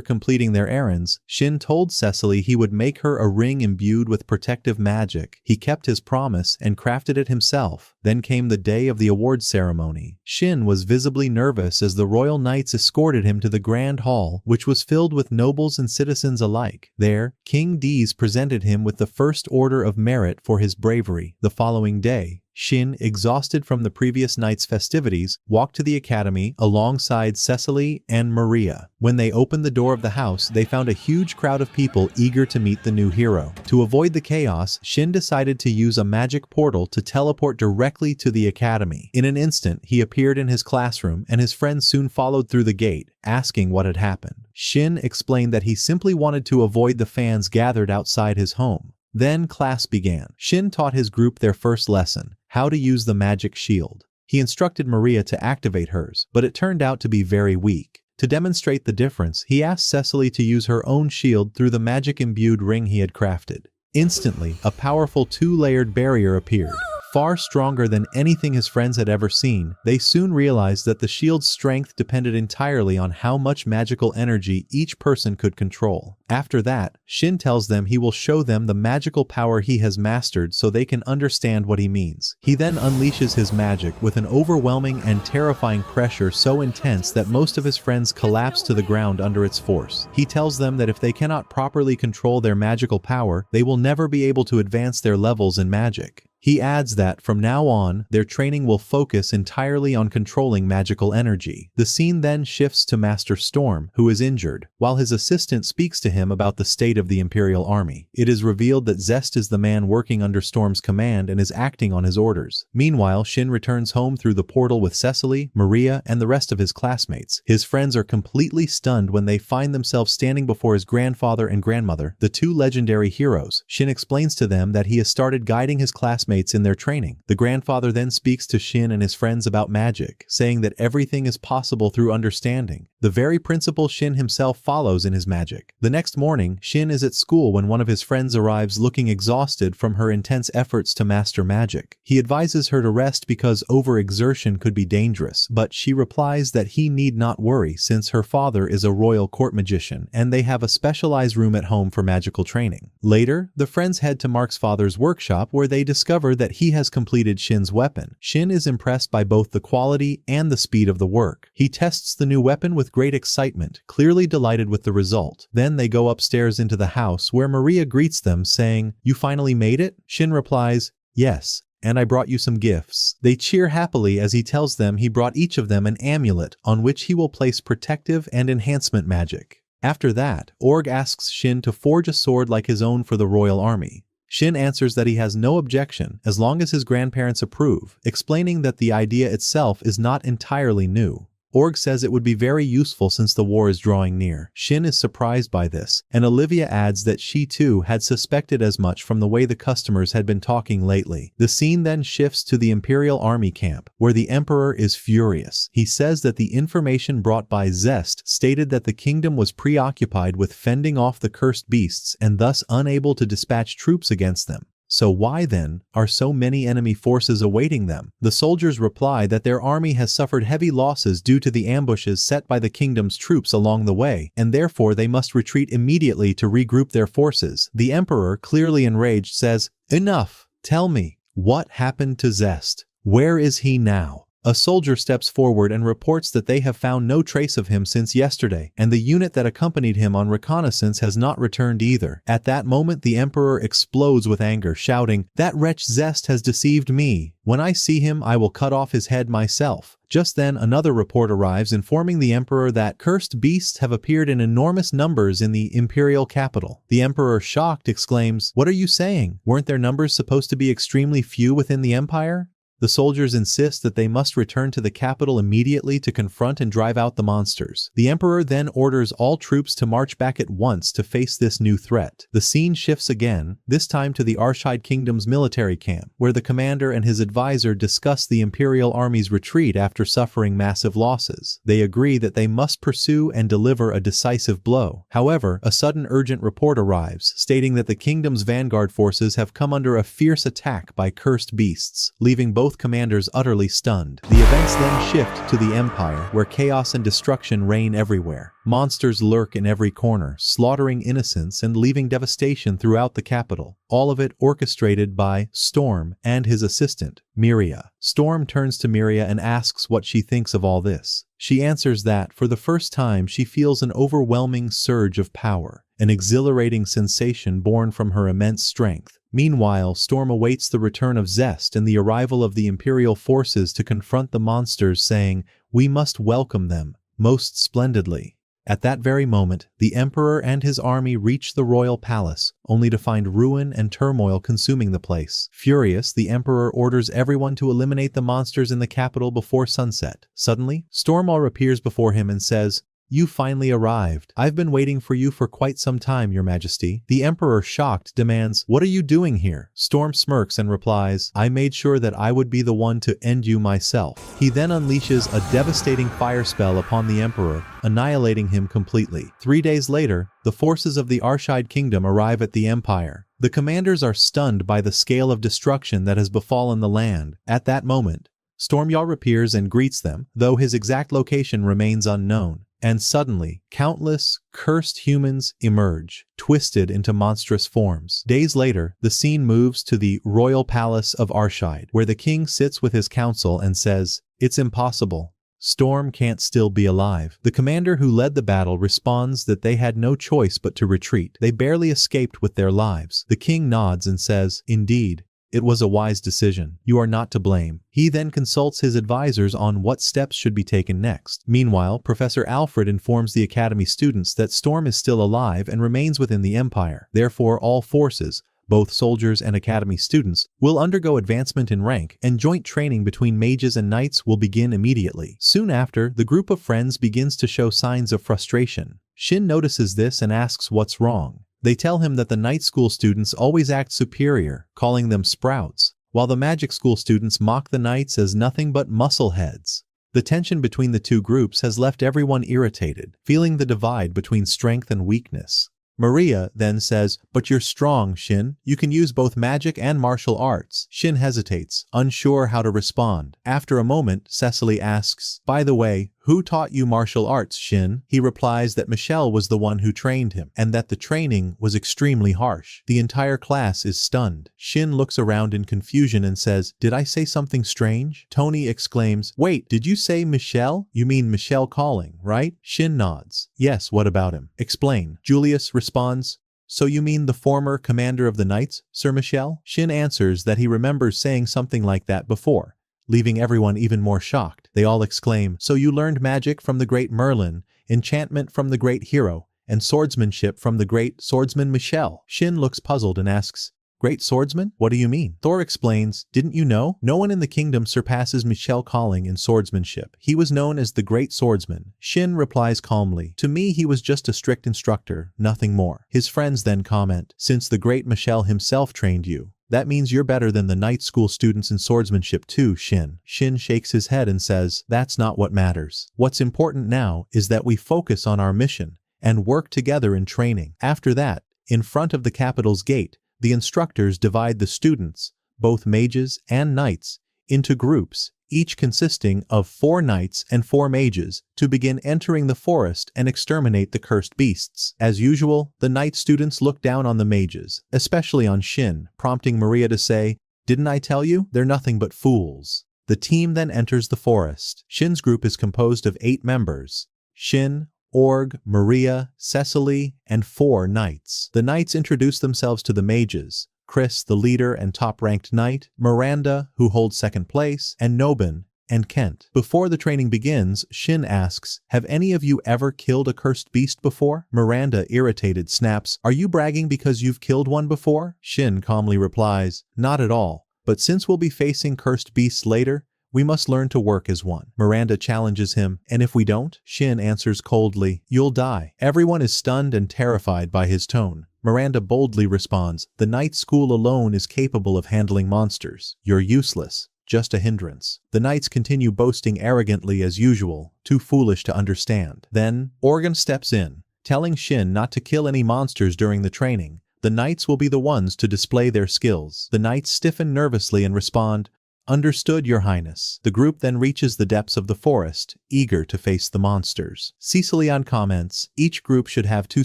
completing their errands, Shin told Cecily he would make her a ring imbued with protective magic. He kept his promise and crafted it himself. Then came the day of the awards ceremony. Shin was visibly nervous as the royal knights escorted him to the grand hall, which was filled with nobles and citizens alike. There, King Dees presented him with the first order of merit for his bravery. The following day, Shin, exhausted from the previous night's festivities, walked to the academy alongside Cecily and Maria. When they opened the door of the house, they found a huge crowd of people eager to meet the new hero. To avoid the chaos, Shin decided to use a magic portal to teleport directly to the academy. In an instant, he appeared in his classroom, and his friends soon followed through the gate, asking what had happened. Shin explained that he simply wanted to avoid the fans gathered outside his home. Then class began. Shin taught his group their first lesson, how to use the magic shield. He instructed Maria to activate hers, but it turned out to be very weak. To demonstrate the difference, he asked Cecily to use her own shield through the magic-imbued ring he had crafted. Instantly, a powerful two-layered barrier appeared. Far stronger than anything his friends had ever seen, they soon realized that the shield's strength depended entirely on how much magical energy each person could control. After that, Shin tells them he will show them the magical power he has mastered so they can understand what he means. He then unleashes his magic with an overwhelming and terrifying pressure so intense that most of his friends collapse to the ground under its force. He tells them that if they cannot properly control their magical power, they will never be able to advance their levels in magic. He adds that from now on, their training will focus entirely on controlling magical energy. The scene then shifts to Master Storm, who is injured, while his assistant speaks to him about the state of the Imperial Army. It is revealed that Zest is the man working under Storm's command and is acting on his orders. Meanwhile, Shin returns home through the portal with Cecily, Maria, and the rest of his classmates. His friends are completely stunned when they find themselves standing before his grandfather and grandmother, the two legendary heroes. Shin explains to them that he has started guiding his classmates in their training. The grandfather then speaks to Shin and his friends about magic, saying that everything is possible through understanding, the very principle Shin himself follows in his magic. The next morning, Shin is at school when one of his friends arrives looking exhausted from her intense efforts to master magic. He advises her to rest because overexertion could be dangerous, but she replies that he need not worry since her father is a royal court magician and they have a specialized room at home for magical training. Later, the friends head to Mark's father's workshop where they discover that he has completed Shin's weapon. Shin is impressed by both the quality and the speed of the work. He tests the new weapon with great excitement, clearly delighted with the result. Then they go upstairs into the house where Maria greets them saying, "You finally made it?" Shin replies, "Yes, and I brought you some gifts." They cheer happily as he tells them he brought each of them an amulet on which he will place protective and enhancement magic. After that, Org asks Shin to forge a sword like his own for the royal army. Shin answers that he has no objection as long as his grandparents approve, explaining that the idea itself is not entirely new. Org says it would be very useful since the war is drawing near. Shin is surprised by this, and Olivia adds that she too had suspected as much from the way the customers had been talking lately. The scene then shifts to the Imperial Army camp, where the Emperor is furious. He says that the information brought by Zest stated that the kingdom was preoccupied with fending off the cursed beasts and thus unable to dispatch troops against them. So why then are so many enemy forces awaiting them? The soldiers reply that their army has suffered heavy losses due to the ambushes set by the kingdom's troops along the way, and therefore they must retreat immediately to regroup their forces. The emperor, clearly enraged, says, "Enough! Tell me, what happened to Zest? Where is he now?" A soldier steps forward and reports that they have found no trace of him since yesterday, and the unit that accompanied him on reconnaissance has not returned either. At that moment, the emperor explodes with anger, shouting, "That wretch Zest has deceived me. When I see him, I will cut off his head myself." Just then, another report arrives informing the emperor that cursed beasts have appeared in enormous numbers in the imperial capital. The emperor, shocked, exclaims, "What are you saying? Weren't their numbers supposed to be extremely few within the empire?" The soldiers insist that they must return to the capital immediately to confront and drive out the monsters. The emperor then orders all troops to march back at once to face this new threat. The scene shifts again, this time to the Arshide Kingdom's military camp, where the commander and his advisor discuss the imperial army's retreat after suffering massive losses. They agree that they must pursue and deliver a decisive blow. However, a sudden urgent report arrives, stating that the kingdom's vanguard forces have come under a fierce attack by cursed beasts, leaving both commanders utterly stunned. The events then shift to the Empire, where chaos and destruction reign everywhere. Monsters lurk in every corner, slaughtering innocents and leaving devastation throughout the capital. All of it orchestrated by Storm and his assistant, Miria. Storm turns to Miria and asks what she thinks of all this. She answers that, for the first time, she feels an overwhelming surge of power, an exhilarating sensation born from her immense strength. Meanwhile, Storm awaits the return of Zest and the arrival of the Imperial forces to confront the monsters, saying, "We must welcome them, most splendidly." At that very moment, the Emperor and his army reach the royal palace, only to find ruin and turmoil consuming the place. Furious, the Emperor orders everyone to eliminate the monsters in the capital before sunset. Suddenly, Stormall appears before him and says, "You finally arrived. I've been waiting for you for quite some time, Your Majesty." The Emperor, shocked, demands, "What are you doing here?" Storm smirks and replies, "I made sure that I would be the one to end you myself." He then unleashes a devastating fire spell upon the Emperor, annihilating him completely. 3 days later, the forces of the Arshide Kingdom arrive at the Empire. The commanders are stunned by the scale of destruction that has befallen the land. At that moment, Stormyar appears and greets them, though his exact location remains unknown. And suddenly, countless, cursed humans emerge, twisted into monstrous forms. Days later, the scene moves to the royal palace of Arshide, where the king sits with his council and says, "It's impossible. Storm can't still be alive." The commander who led the battle responds that they had no choice but to retreat. They barely escaped with their lives. The king nods and says, "Indeed, it was a wise decision. You are not to blame." He then consults his advisors on what steps should be taken next. Meanwhile, Professor Alfred informs the Academy students that Storm is still alive and remains within the Empire. Therefore, all forces, both soldiers and Academy students, will undergo advancement in rank, and joint training between mages and knights will begin immediately. Soon after, the group of friends begins to show signs of frustration. Shin notices this and asks what's wrong. They tell him that the night school students always act superior, calling them sprouts, while the magic school students mock the knights as nothing but muscleheads. The tension between the two groups has left everyone irritated, feeling the divide between strength and weakness. Maria then says, "But you're strong, Shin. You can use both magic and martial arts." Shin hesitates, unsure how to respond. After a moment, Cecily asks, "By the way, who taught you martial arts, Shin?" He replies that Michelle was the one who trained him, and that the training was extremely harsh. The entire class is stunned. Shin looks around in confusion and says, "Did I say something strange?" Tony exclaims, "Wait, did you say Michelle? You mean Michelle Calling, right?" Shin nods. "Yes, what about him? Explain." Julius responds, "So you mean the former commander of the Knights, Sir Michelle?" Shin answers that he remembers saying something like that before, leaving everyone even more shocked. They all exclaim, "So you learned magic from the great Merlin, enchantment from the great hero, and swordsmanship from the great swordsman Michelle?" Shin looks puzzled and asks, "Great swordsman? What do you mean?" Thor explains, "Didn't you know? No one in the kingdom surpasses Michelle Calling in swordsmanship. He was known as the Great Swordsman." Shin replies calmly, "To me he was just a strict instructor, nothing more." His friends then comment, "Since the great Michelle himself trained you, that means you're better than the night school students in swordsmanship too, Shin." Shin shakes his head and says, "That's not what matters. What's important now is that we focus on our mission and work together in training." After that, in front of the capital's gate, The instructors divide the students, both mages and knights, into groups, each consisting of 4 knights and 4 mages, to begin entering the forest and exterminate the cursed beasts. As usual, the knight students look down on the mages, especially on Shin, prompting Maria to say, "Didn't I tell you? They're nothing but fools." The team then enters the forest. Shin's group is composed of 8 members: Shin, Org, Maria, Cecily, and 4 knights. The knights introduce themselves to the mages: Chris, the leader and top-ranked knight, Miranda, who holds second place, and Nobin, and Kent. Before the training begins, Shin asks, "Have any of you ever killed a cursed beast before?" Miranda, irritated, snaps, "Are you bragging because you've killed one before?" Shin calmly replies, "Not at all, but since we'll be facing cursed beasts later, we must learn to work as one." Miranda challenges him, "And if we don't?" Shin answers coldly, "You'll die." Everyone is stunned and terrified by his tone. Miranda boldly responds, "The night school alone is capable of handling monsters. You're useless, just a hindrance." The knights continue boasting arrogantly as usual, too foolish to understand. Then, Organ steps in, telling Shin not to kill any monsters during the training. The knights will be the ones to display their skills. The knights stiffen nervously and respond, "Understood, Your Highness." The group then reaches the depths of the forest, eager to face the monsters. Cecilion comments, "Each group should have 2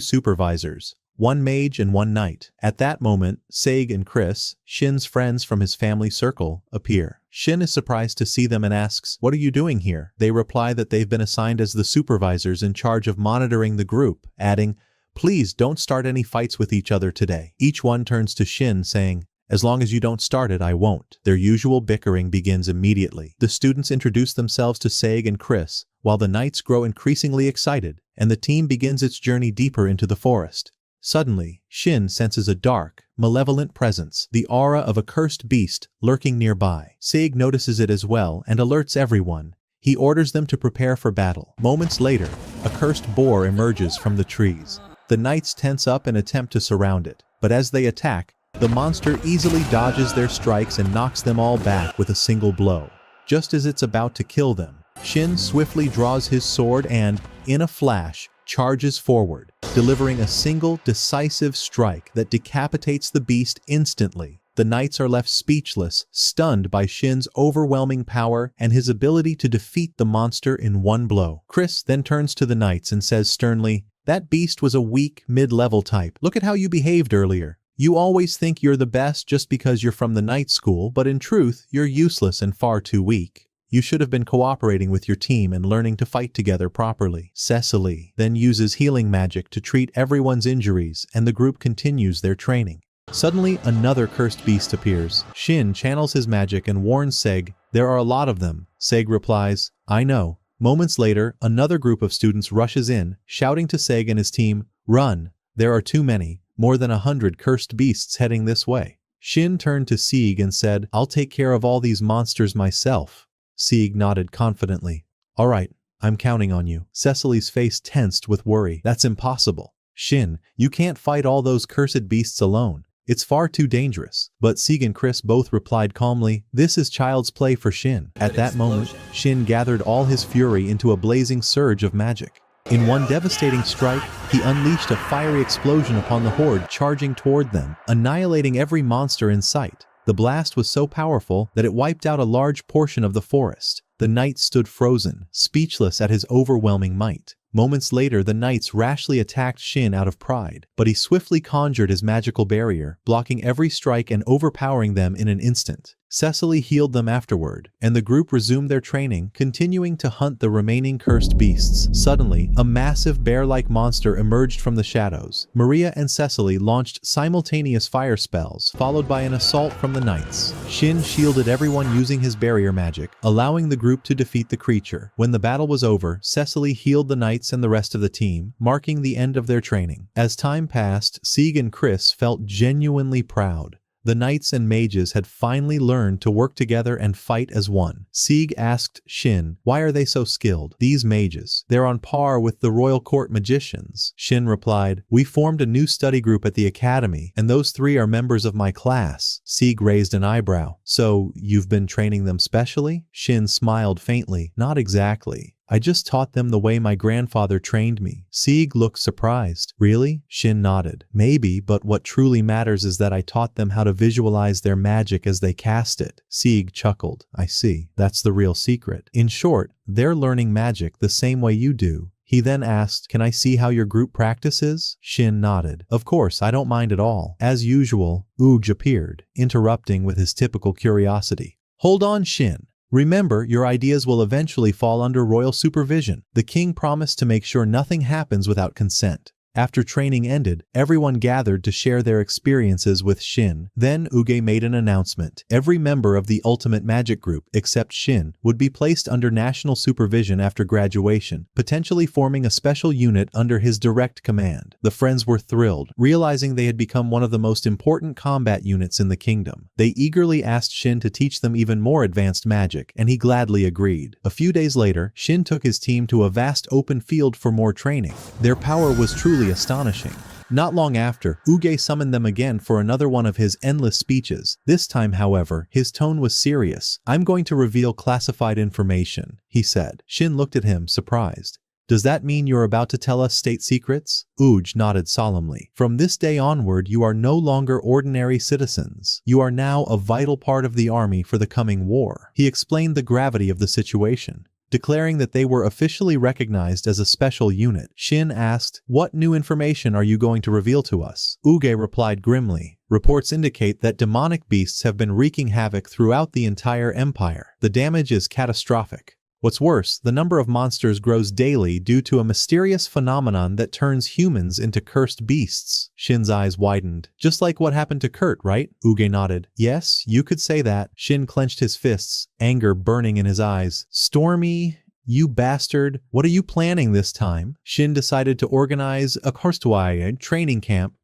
supervisors, 1 mage and 1 knight." At that moment, Sage and Chris, Shin's friends from his family circle, appear. Shin is surprised to see them and asks, "What are you doing here?" They reply that they've been assigned as the supervisors in charge of monitoring the group, adding, "Please don't start any fights with each other today." Each one turns to Shin saying, "As long as you don't start it, I won't." Their usual bickering begins immediately. The students introduce themselves to Sage and Chris, while the knights grow increasingly excited, and the team begins its journey deeper into the forest. Suddenly, Shin senses a dark, malevolent presence, the aura of a cursed beast, lurking nearby. Sage notices it as well and alerts everyone. He orders them to prepare for battle. Moments later, a cursed boar emerges from the trees. The knights tense up and attempt to surround it, but as they attack, the monster easily dodges their strikes and knocks them all back with a single blow. Just as it's about to kill them, Shin swiftly draws his sword and, in a flash, charges forward, delivering a single, decisive strike that decapitates the beast instantly. The knights are left speechless, stunned by Shin's overwhelming power and his ability to defeat the monster in one blow. Chris then turns to the knights and says sternly, "That beast was a weak, mid-level type. Look at how you behaved earlier. You always think you're the best just because you're from the night school, but in truth, you're useless and far too weak. You should have been cooperating with your team and learning to fight together properly." Cecily then uses healing magic to treat everyone's injuries, and the group continues their training. Suddenly, another cursed beast appears. Shin channels his magic and warns Seg, "There are a lot of them." Seg replies, "I know." Moments later, another group of students rushes in, shouting to Seg and his team, "Run! There are too many, more than 100 cursed beasts heading this way." Shin turned to Sieg and said, "I'll take care of all these monsters myself." Sieg nodded confidently. "All right, I'm counting on you." Cecily's face tensed with worry. "That's impossible. Shin, you can't fight all those cursed beasts alone. It's far too dangerous." But Sieg and Chris both replied calmly, "This is child's play for Shin." At that moment, Shin gathered all his fury into a blazing surge of magic. In one devastating strike, he unleashed a fiery explosion upon the horde charging toward them, annihilating every monster in sight. The blast was so powerful that it wiped out a large portion of the forest. The knight stood frozen, speechless at his overwhelming might. Moments later, the knights rashly attacked Shin out of pride, but he swiftly conjured his magical barrier, blocking every strike and overpowering them in an instant. Cecily healed them afterward, and the group resumed their training, continuing to hunt the remaining cursed beasts. Suddenly, a massive bear-like monster emerged from the shadows. Maria and Cecily launched simultaneous fire spells, followed by an assault from the knights. Shin shielded everyone using his barrier magic, allowing the group to defeat the creature. When the battle was over, Cecily healed the knights and the rest of the team, marking the end of their training. As time passed, Sieg and Chris felt genuinely proud. The knights and mages had finally learned to work together and fight as one. Sieg asked Shin, "Why are they so skilled? These mages, they're on par with the royal court magicians." Shin replied, "We formed a new study group at the academy, and those 3 are members of my class." Sieg raised an eyebrow. "So, you've been training them specially?" Shin smiled faintly, "Not exactly. I just taught them the way my grandfather trained me. Sieg looked surprised. Really? Shin nodded. Maybe, but what truly matters is that I taught them how to visualize their magic as they cast it. Sieg chuckled. I see. That's the real secret. In short, they're learning magic the same way you do. He then asked, can I see how your group practices? Shin nodded. Of course, I don't mind at all. As usual, Oog appeared, interrupting with his typical curiosity. Hold on, Shin. Remember, your ideas will eventually fall under royal supervision. The king promised to make sure nothing happens without consent. After training ended, everyone gathered to share their experiences with Shin. Then Uge made an announcement. Every member of the Ultimate Magic Group, except Shin, would be placed under national supervision after graduation, potentially forming a special unit under his direct command. The friends were thrilled, realizing they had become one of the most important combat units in the kingdom. They eagerly asked Shin to teach them even more advanced magic, and he gladly agreed. A few days later, Shin took his team to a vast open field for more training. Their power was truly astonishing. Not long after, Uge summoned them again for another one of his endless speeches. This time, however, his tone was serious. I'm going to reveal classified information, he said. Shin looked at him, surprised. Does that mean you're about to tell us state secrets? Uge nodded solemnly. From this day onward, you are no longer ordinary citizens. You are now a vital part of the army for the coming war. He explained the gravity of the situation, declaring that they were officially recognized as a special unit. Shin asked, what new information are you going to reveal to us? Uge replied grimly. Reports indicate that demonic beasts have been wreaking havoc throughout the entire empire. The damage is catastrophic. What's worse, the number of monsters grows daily due to a mysterious phenomenon that turns humans into cursed beasts. Shin's eyes widened. Just like what happened to Kurt, right? Uge nodded. Yes, you could say that. Shin clenched his fists, anger burning in his eyes. Stormy, you bastard, what are you planning this time? Shin decided to organize a Karstuai training camp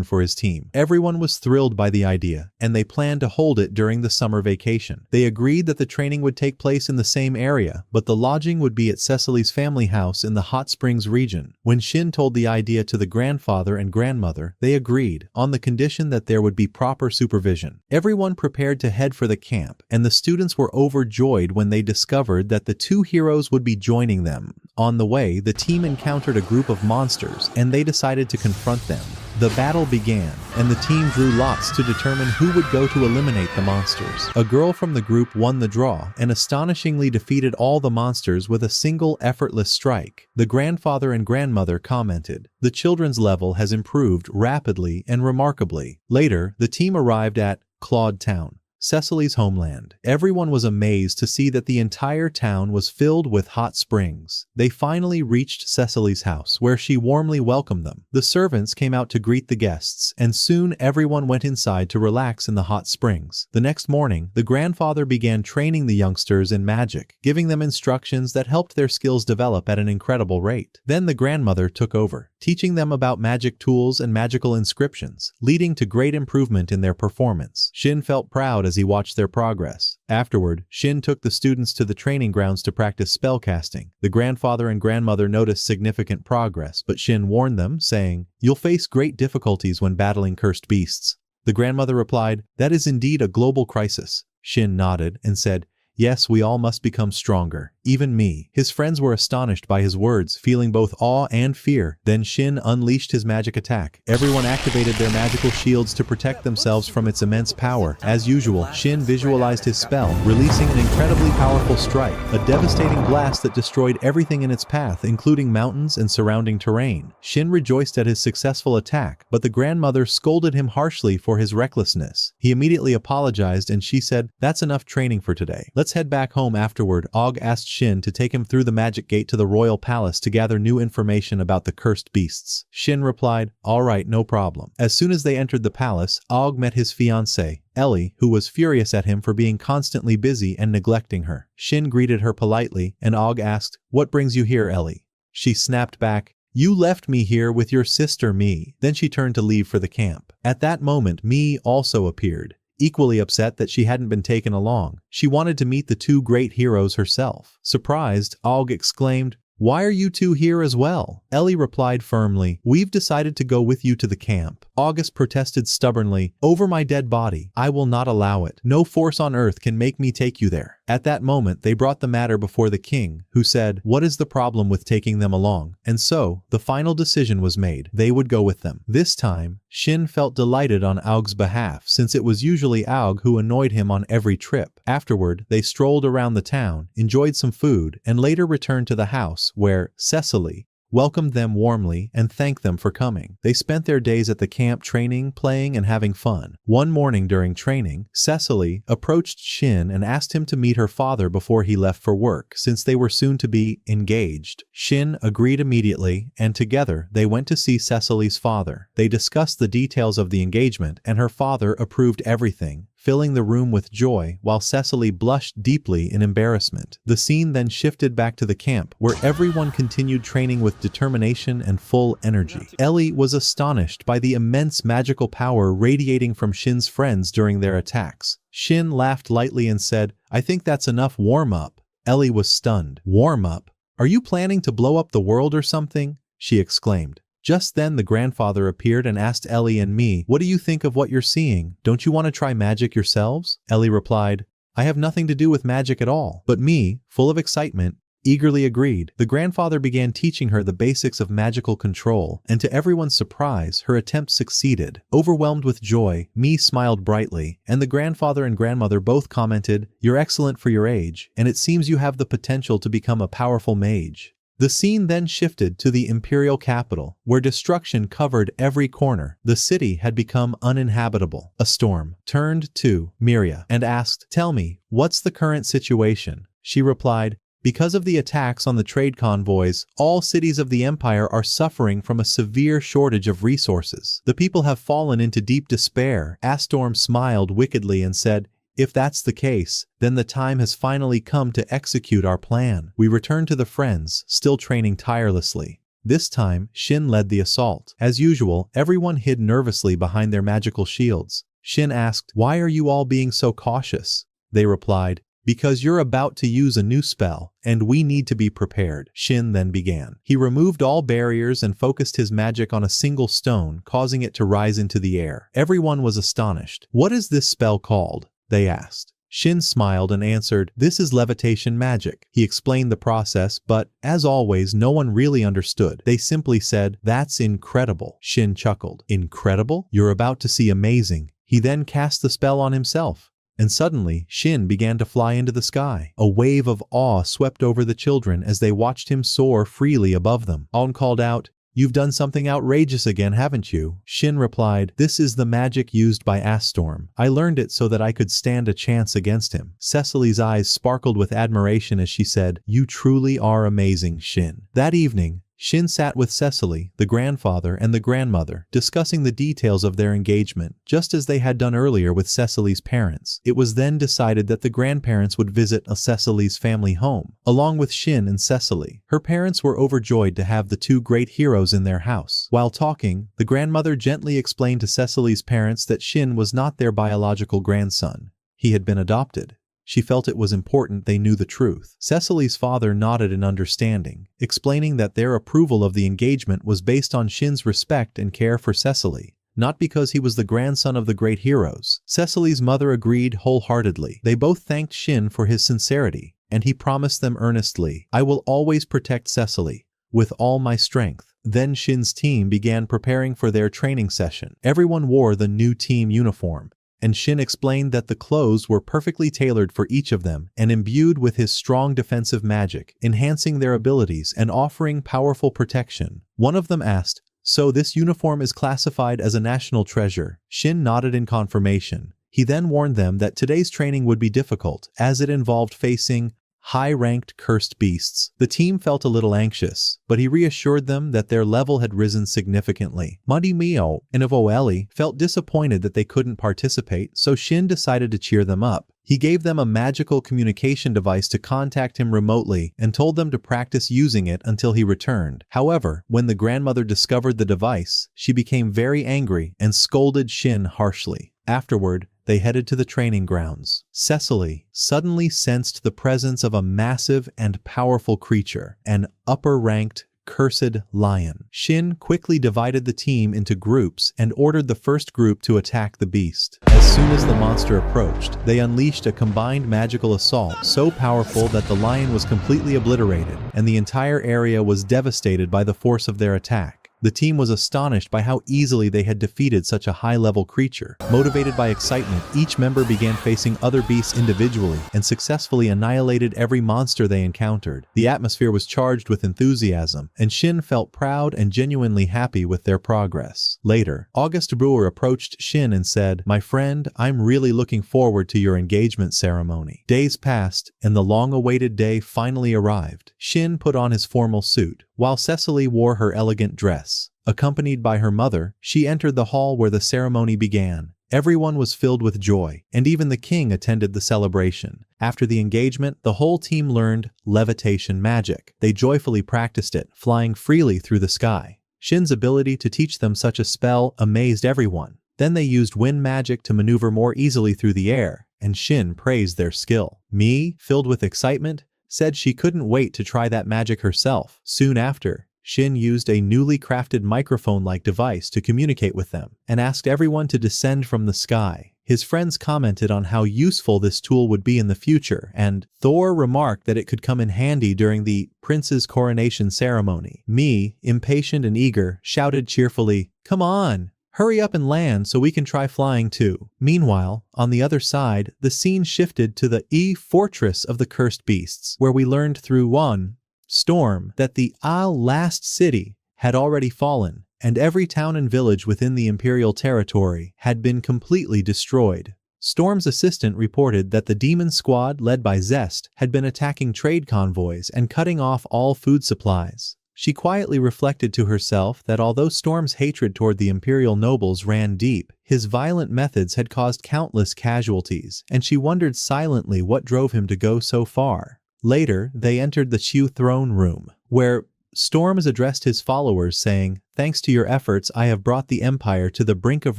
for his team. Everyone was thrilled by the idea, and they planned to hold it during the summer vacation. They agreed that the training would take place in the same area, but the lodging would be at Cecily's family house in the Hot Springs region. When Shin told the idea to the grandfather and grandmother, they agreed, on the condition that there would be proper supervision. Everyone prepared to head for the camp, and the students were overjoyed when they discovered that the two heroes would be joining them. On the way, the team encountered a group of monsters, and they decided to confront them. The battle began, and the team drew lots to determine who would go to eliminate the monsters. A girl from the group won the draw and astonishingly defeated all the monsters with a single effortless strike. The grandfather and grandmother commented, "The children's level has improved rapidly and remarkably." Later, the team arrived at Claude Town, Cecily's homeland. Everyone was amazed to see that the entire town was filled with hot springs. They finally reached Cecily's house, where she warmly welcomed them. The servants came out to greet the guests, and soon everyone went inside to relax in the hot springs. The next morning, the grandfather began training the youngsters in magic, giving them instructions that helped their skills develop at an incredible rate. Then the grandmother took over, teaching them about magic tools and magical inscriptions, leading to great improvement in their performance. Shin felt proud as he watched their progress. Afterward, Shin took the students to the training grounds to practice spellcasting. The grandfather and grandmother noticed significant progress, but Shin warned them, saying, "You'll face great difficulties when battling cursed beasts." The grandmother replied, "That is indeed a global crisis." Shin nodded and said, "Yes, we all must become stronger, even me." His friends were astonished by his words, feeling both awe and fear. Then Shin unleashed his magic attack. Everyone activated their magical shields to protect themselves from its immense power. As usual, Shin visualized his spell, releasing an incredibly powerful strike, a devastating blast that destroyed everything in its path, including mountains and surrounding terrain. Shin rejoiced at his successful attack, but the grandmother scolded him harshly for his recklessness. He immediately apologized, and she said, "That's enough training for today. Let's head back home." Afterward, Og asked Shin to take him through the magic gate to the royal palace to gather new information about the cursed beasts. Shin replied, "All right, no problem." As soon as they entered the palace, Og met his fiancée, Ellie, who was furious at him for being constantly busy and neglecting her. Shin greeted her politely, and Og asked, "What brings you here, Ellie?" She snapped back, "You left me here with your sister Mi." Then she turned to leave for the camp. At that moment, Mi also appeared, equally upset that she hadn't been taken along. She wanted to meet the two great heroes herself. Surprised, Og exclaimed, "Why are you two here as well?" Ellie replied firmly, "We've decided to go with you to the camp." August protested stubbornly, "Over my dead body. I will not allow it. No force on earth can make me take you there." At that moment they brought the matter before the king, who said, "What is the problem with taking them along?" And so, the final decision was made. They would go with them. This time, Shin felt delighted on Aug's behalf since it was usually Aug who annoyed him on every trip. Afterward, they strolled around the town, enjoyed some food, and later returned to the house where Cecily welcomed them warmly and thanked them for coming. They spent their days at the camp training, playing, and having fun. One morning during training, Cecily approached Shin and asked him to meet her father before he left for work, since they were soon to be engaged. Shin agreed immediately, and together they went to see Cecily's father. They discussed the details of the engagement, and her father approved everything, filling the room with joy while Cecily blushed deeply in embarrassment. The scene then shifted back to the camp, where everyone continued training with determination and full energy. Ellie was astonished by the immense magical power radiating from Shin's friends during their attacks. Shin laughed lightly and said, "I think that's enough warm-up." Ellie was stunned. "Warm-up? Are you planning to blow up the world or something?" she exclaimed. Just then the grandfather appeared and asked Ellie and me, "What do you think of what you're seeing? Don't you want to try magic yourselves?" Ellie replied, "I have nothing to do with magic at all." But me, full of excitement, eagerly agreed. The grandfather began teaching her the basics of magical control, and to everyone's surprise, her attempt succeeded. Overwhelmed with joy, me smiled brightly, and the grandfather and grandmother both commented, "You're excellent for your age, and it seems you have the potential to become a powerful mage." The scene then shifted to the imperial capital, where destruction covered every corner. The city had become uninhabitable. A storm turned to Miria and asked, "Tell me, what's the current situation?" She replied, "Because of the attacks on the trade convoys, all cities of the empire are suffering from a severe shortage of resources. The people have fallen into deep despair." Astorm smiled wickedly and said, "If that's the case, then the time has finally come to execute our plan." We returned to the friends, still training tirelessly. This time, Shin led the assault. As usual, everyone hid nervously behind their magical shields. Shin asked, "Why are you all being so cautious?" They replied, "Because you're about to use a new spell, and we need to be prepared." Shin then began. He removed all barriers and focused his magic on a single stone, causing it to rise into the air. Everyone was astonished. "What is this spell called?" they asked. Shin smiled and answered, "This is levitation magic." He explained the process, but, as always, no one really understood. They simply said, "That's incredible." Shin chuckled. "Incredible? You're about to see amazing." He then cast the spell on himself. And suddenly, Shin began to fly into the sky. A wave of awe swept over the children as they watched him soar freely above them. On called out, "You've done something outrageous again, haven't you?" Shin replied, "This is the magic used by Astorm. I learned it so that I could stand a chance against him." Cecily's eyes sparkled with admiration as she said, "You truly are amazing, Shin." That evening, Shin sat with Cecily, the grandfather, and the grandmother, discussing the details of their engagement, just as they had done earlier with Cecily's parents. It was then decided that the grandparents would visit Cecily's family home, along with Shin and Cecily. Her parents were overjoyed to have the two great heroes in their house. While talking, the grandmother gently explained to Cecily's parents that Shin was not their biological grandson. He had been adopted. She felt it was important they knew the truth. Cecily's father nodded in understanding, explaining that their approval of the engagement was based on Shin's respect and care for Cecily, not because he was the grandson of the great heroes. Cecily's mother agreed wholeheartedly. They both thanked Shin for his sincerity, and he promised them earnestly, "I will always protect Cecily with all my strength." Then Shin's team began preparing for their training session. Everyone wore the new team uniform, and Shin explained that the clothes were perfectly tailored for each of them and imbued with his strong defensive magic, enhancing their abilities and offering powerful protection. One of them asked, "So this uniform is classified as a national treasure?" Shin nodded in confirmation. He then warned them that today's training would be difficult, as it involved facing high-ranked cursed beasts. The team felt a little anxious, but he reassured them that their level had risen significantly. Muddy Mio and Avoeli felt disappointed that they couldn't participate, so Shin decided to cheer them up. He gave them a magical communication device to contact him remotely and told them to practice using it until he returned. However, when the grandmother discovered the device, she became very angry and scolded Shin harshly. Afterward, they headed to the training grounds. Cecily suddenly sensed the presence of a massive and powerful creature, an upper-ranked Cursed Lion. Shin quickly divided the team into groups and ordered the first group to attack the beast. As soon as the monster approached, they unleashed a combined magical assault so powerful that the lion was completely obliterated, and the entire area was devastated by the force of their attack. The team was astonished by how easily they had defeated such a high-level creature. Motivated by excitement, each member began facing other beasts individually and successfully annihilated every monster they encountered. The atmosphere was charged with enthusiasm, and Shin felt proud and genuinely happy with their progress. Later, August Brewer approached Shin and said, "My friend, I'm really looking forward to your engagement ceremony." Days passed, and the long-awaited day finally arrived. Shin put on his formal suit, while Cecily wore her elegant dress. Accompanied by her mother, she entered the hall where the ceremony began. Everyone was filled with joy, and even the king attended the celebration. After the engagement, the whole team learned levitation magic. They joyfully practiced it, flying freely through the sky. Shin's ability to teach them such a spell amazed everyone. Then they used wind magic to maneuver more easily through the air, and Shin praised their skill. Mi, filled with excitement, said she couldn't wait to try that magic herself. Soon after, Shin used a newly crafted microphone-like device to communicate with them, and asked everyone to descend from the sky. His friends commented on how useful this tool would be in the future, and Thor remarked that it could come in handy during the prince's coronation ceremony. Mi, impatient and eager, shouted cheerfully, "Come on! Hurry up and land so we can try flying too." Meanwhile, on the other side, the scene shifted to the fortress of the cursed beasts, where we learned through one Storm that the last city had already fallen, and every town and village within the imperial territory had been completely destroyed. Storm's assistant reported that the demon squad led by Zest had been attacking trade convoys and cutting off all food supplies. She quietly reflected to herself that although Storm's hatred toward the imperial nobles ran deep, his violent methods had caused countless casualties, and she wondered silently what drove him to go so far. Later, they entered the Shu throne room, where Storms addressed his followers saying, "Thanks to your efforts, I have brought the empire to the brink of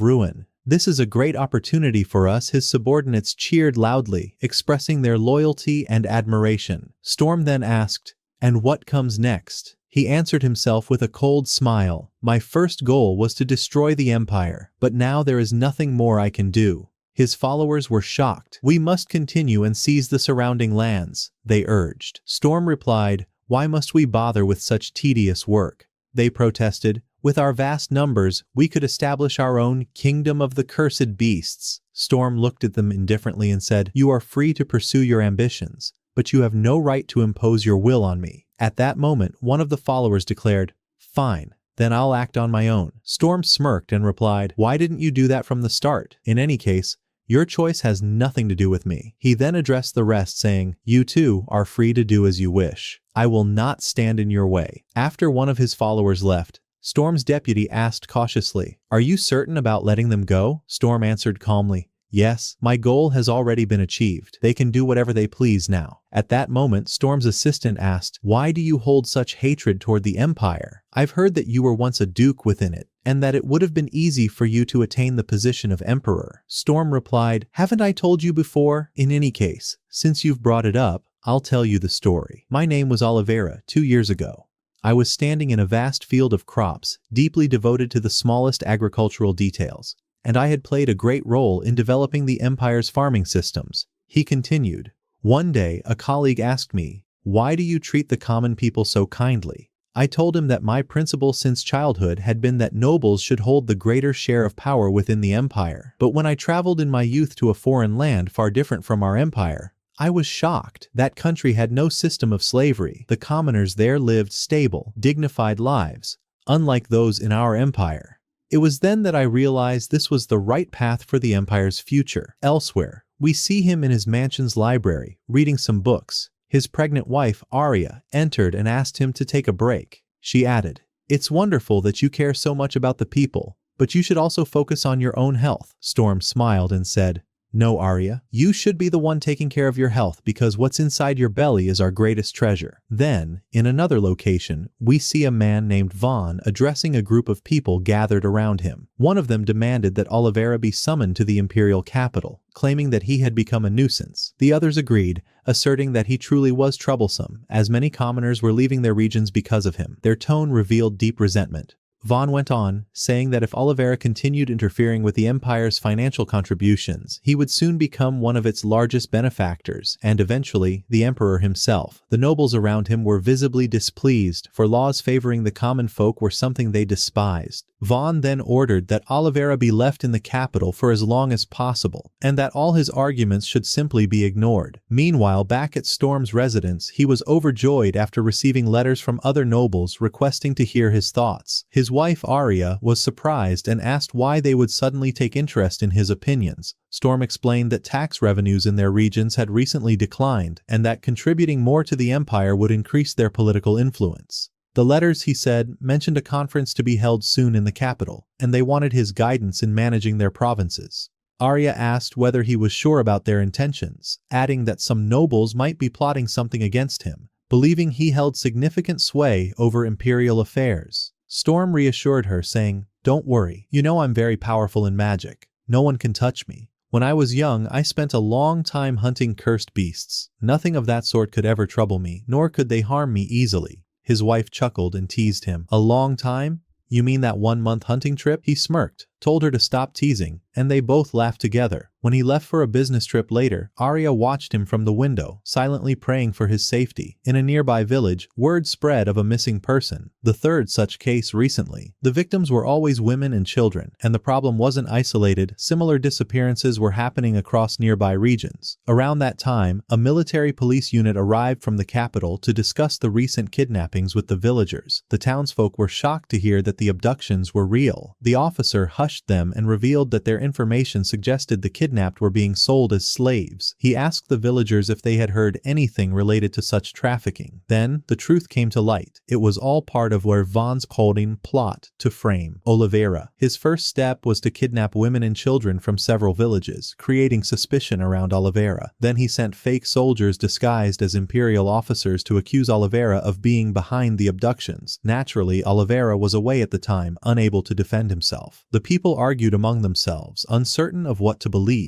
ruin. This is a great opportunity for us." His subordinates cheered loudly, expressing their loyalty and admiration. Storm then asked, "And what comes next?" He answered himself with a cold smile, "My first goal was to destroy the empire, but now there is nothing more I can do." His followers were shocked. "We must continue and seize the surrounding lands," they urged. Storm replied, "Why must we bother with such tedious work?" They protested, "With our vast numbers, we could establish our own kingdom of the cursed beasts." Storm looked at them indifferently and said, "You are free to pursue your ambitions, but you have no right to impose your will on me." At that moment, one of the followers declared, "Fine. Then I'll act on my own." Storm smirked and replied, "Why didn't you do that from the start? In any case, your choice has nothing to do with me." He then addressed the rest saying, "You too are free to do as you wish. I will not stand in your way." After one of his followers left, Storm's deputy asked cautiously, "Are you certain about letting them go?" Storm answered calmly, "Yes, my goal has already been achieved. They can do whatever they please now." At that moment, Storm's assistant asked, "Why do you hold such hatred toward the Empire? I've heard that you were once a duke within it, and that it would have been easy for you to attain the position of Emperor." Storm replied, "Haven't I told you before? In any case, since you've brought it up, I'll tell you the story. My name was Oliveira 2 years ago. I was standing in a vast field of crops, deeply devoted to the smallest agricultural details, and I had played a great role in developing the Empire's farming systems." He continued, "One day, a colleague asked me, 'Why do you treat the common people so kindly?' I told him that my principle since childhood had been that nobles should hold the greater share of power within the empire. But when I traveled in my youth to a foreign land far different from our empire, I was shocked. That country had no system of slavery. The commoners there lived stable, dignified lives, unlike those in our empire. It was then that I realized this was the right path for the empire's future." Elsewhere, we see him in his mansion's library, reading some books. His pregnant wife, Arya, entered and asked him to take a break. She added, "It's wonderful that you care so much about the people, but you should also focus on your own health." Storm smiled and said, No, Arya, you should be the one taking care of your health because what's inside your belly is our greatest treasure. Then, in another location, we see a man named Vaughn addressing a group of people gathered around him. One of them demanded that Oliveira be summoned to the imperial capital, claiming that he had become a nuisance. The others agreed, asserting that he truly was troublesome, as many commoners were leaving their regions because of him. Their tone revealed deep resentment. Vaughn went on, saying that if Oliveira continued interfering with the Empire's financial contributions, he would soon become one of its largest benefactors, and eventually, the Emperor himself. The nobles around him were visibly displeased, for laws favoring the common folk were something they despised. Vaughn then ordered that Oliveira be left in the capital for as long as possible, and that all his arguments should simply be ignored. Meanwhile, back at Storm's residence, he was overjoyed after receiving letters from other nobles requesting to hear his thoughts. His wife Arya was surprised and asked why they would suddenly take interest in his opinions. Storm explained that tax revenues in their regions had recently declined, and that contributing more to the Empire would increase their political influence. The letters, he said, mentioned a conference to be held soon in the capital, and they wanted his guidance in managing their provinces. Arya asked whether he was sure about their intentions, adding that some nobles might be plotting something against him, believing he held significant sway over imperial affairs. Storm reassured her, saying, "Don't worry, you know I'm very powerful in magic. No one can touch me. When I was young, I spent a long time hunting cursed beasts. Nothing of that sort could ever trouble me, nor could they harm me easily." His wife chuckled and teased him. "A long time? You mean that 1-month hunting trip?" He smirked, told her to stop teasing, and they both laughed together. When he left for a business trip later, Arya watched him from the window, silently praying for his safety. In a nearby village, word spread of a missing person, the third such case recently. The victims were always women and children, and the problem wasn't isolated. Similar disappearances were happening across nearby regions. Around that time, a military police unit arrived from the capital to discuss the recent kidnappings with the villagers. The townsfolk were shocked to hear that the abductions were real. The officer hushed them and revealed that their information suggested the kidnapped were being sold as slaves. He asked the villagers if they had heard anything related to such trafficking. Then, the truth came to light. It was all part of Vaughn's coding plot to frame Oliveira. His first step was to kidnap women and children from several villages, creating suspicion around Oliveira. Then he sent fake soldiers disguised as imperial officers to accuse Oliveira of being behind the abductions. Naturally, Oliveira was away at the time, unable to defend himself. The people argued among themselves, uncertain of what to believe.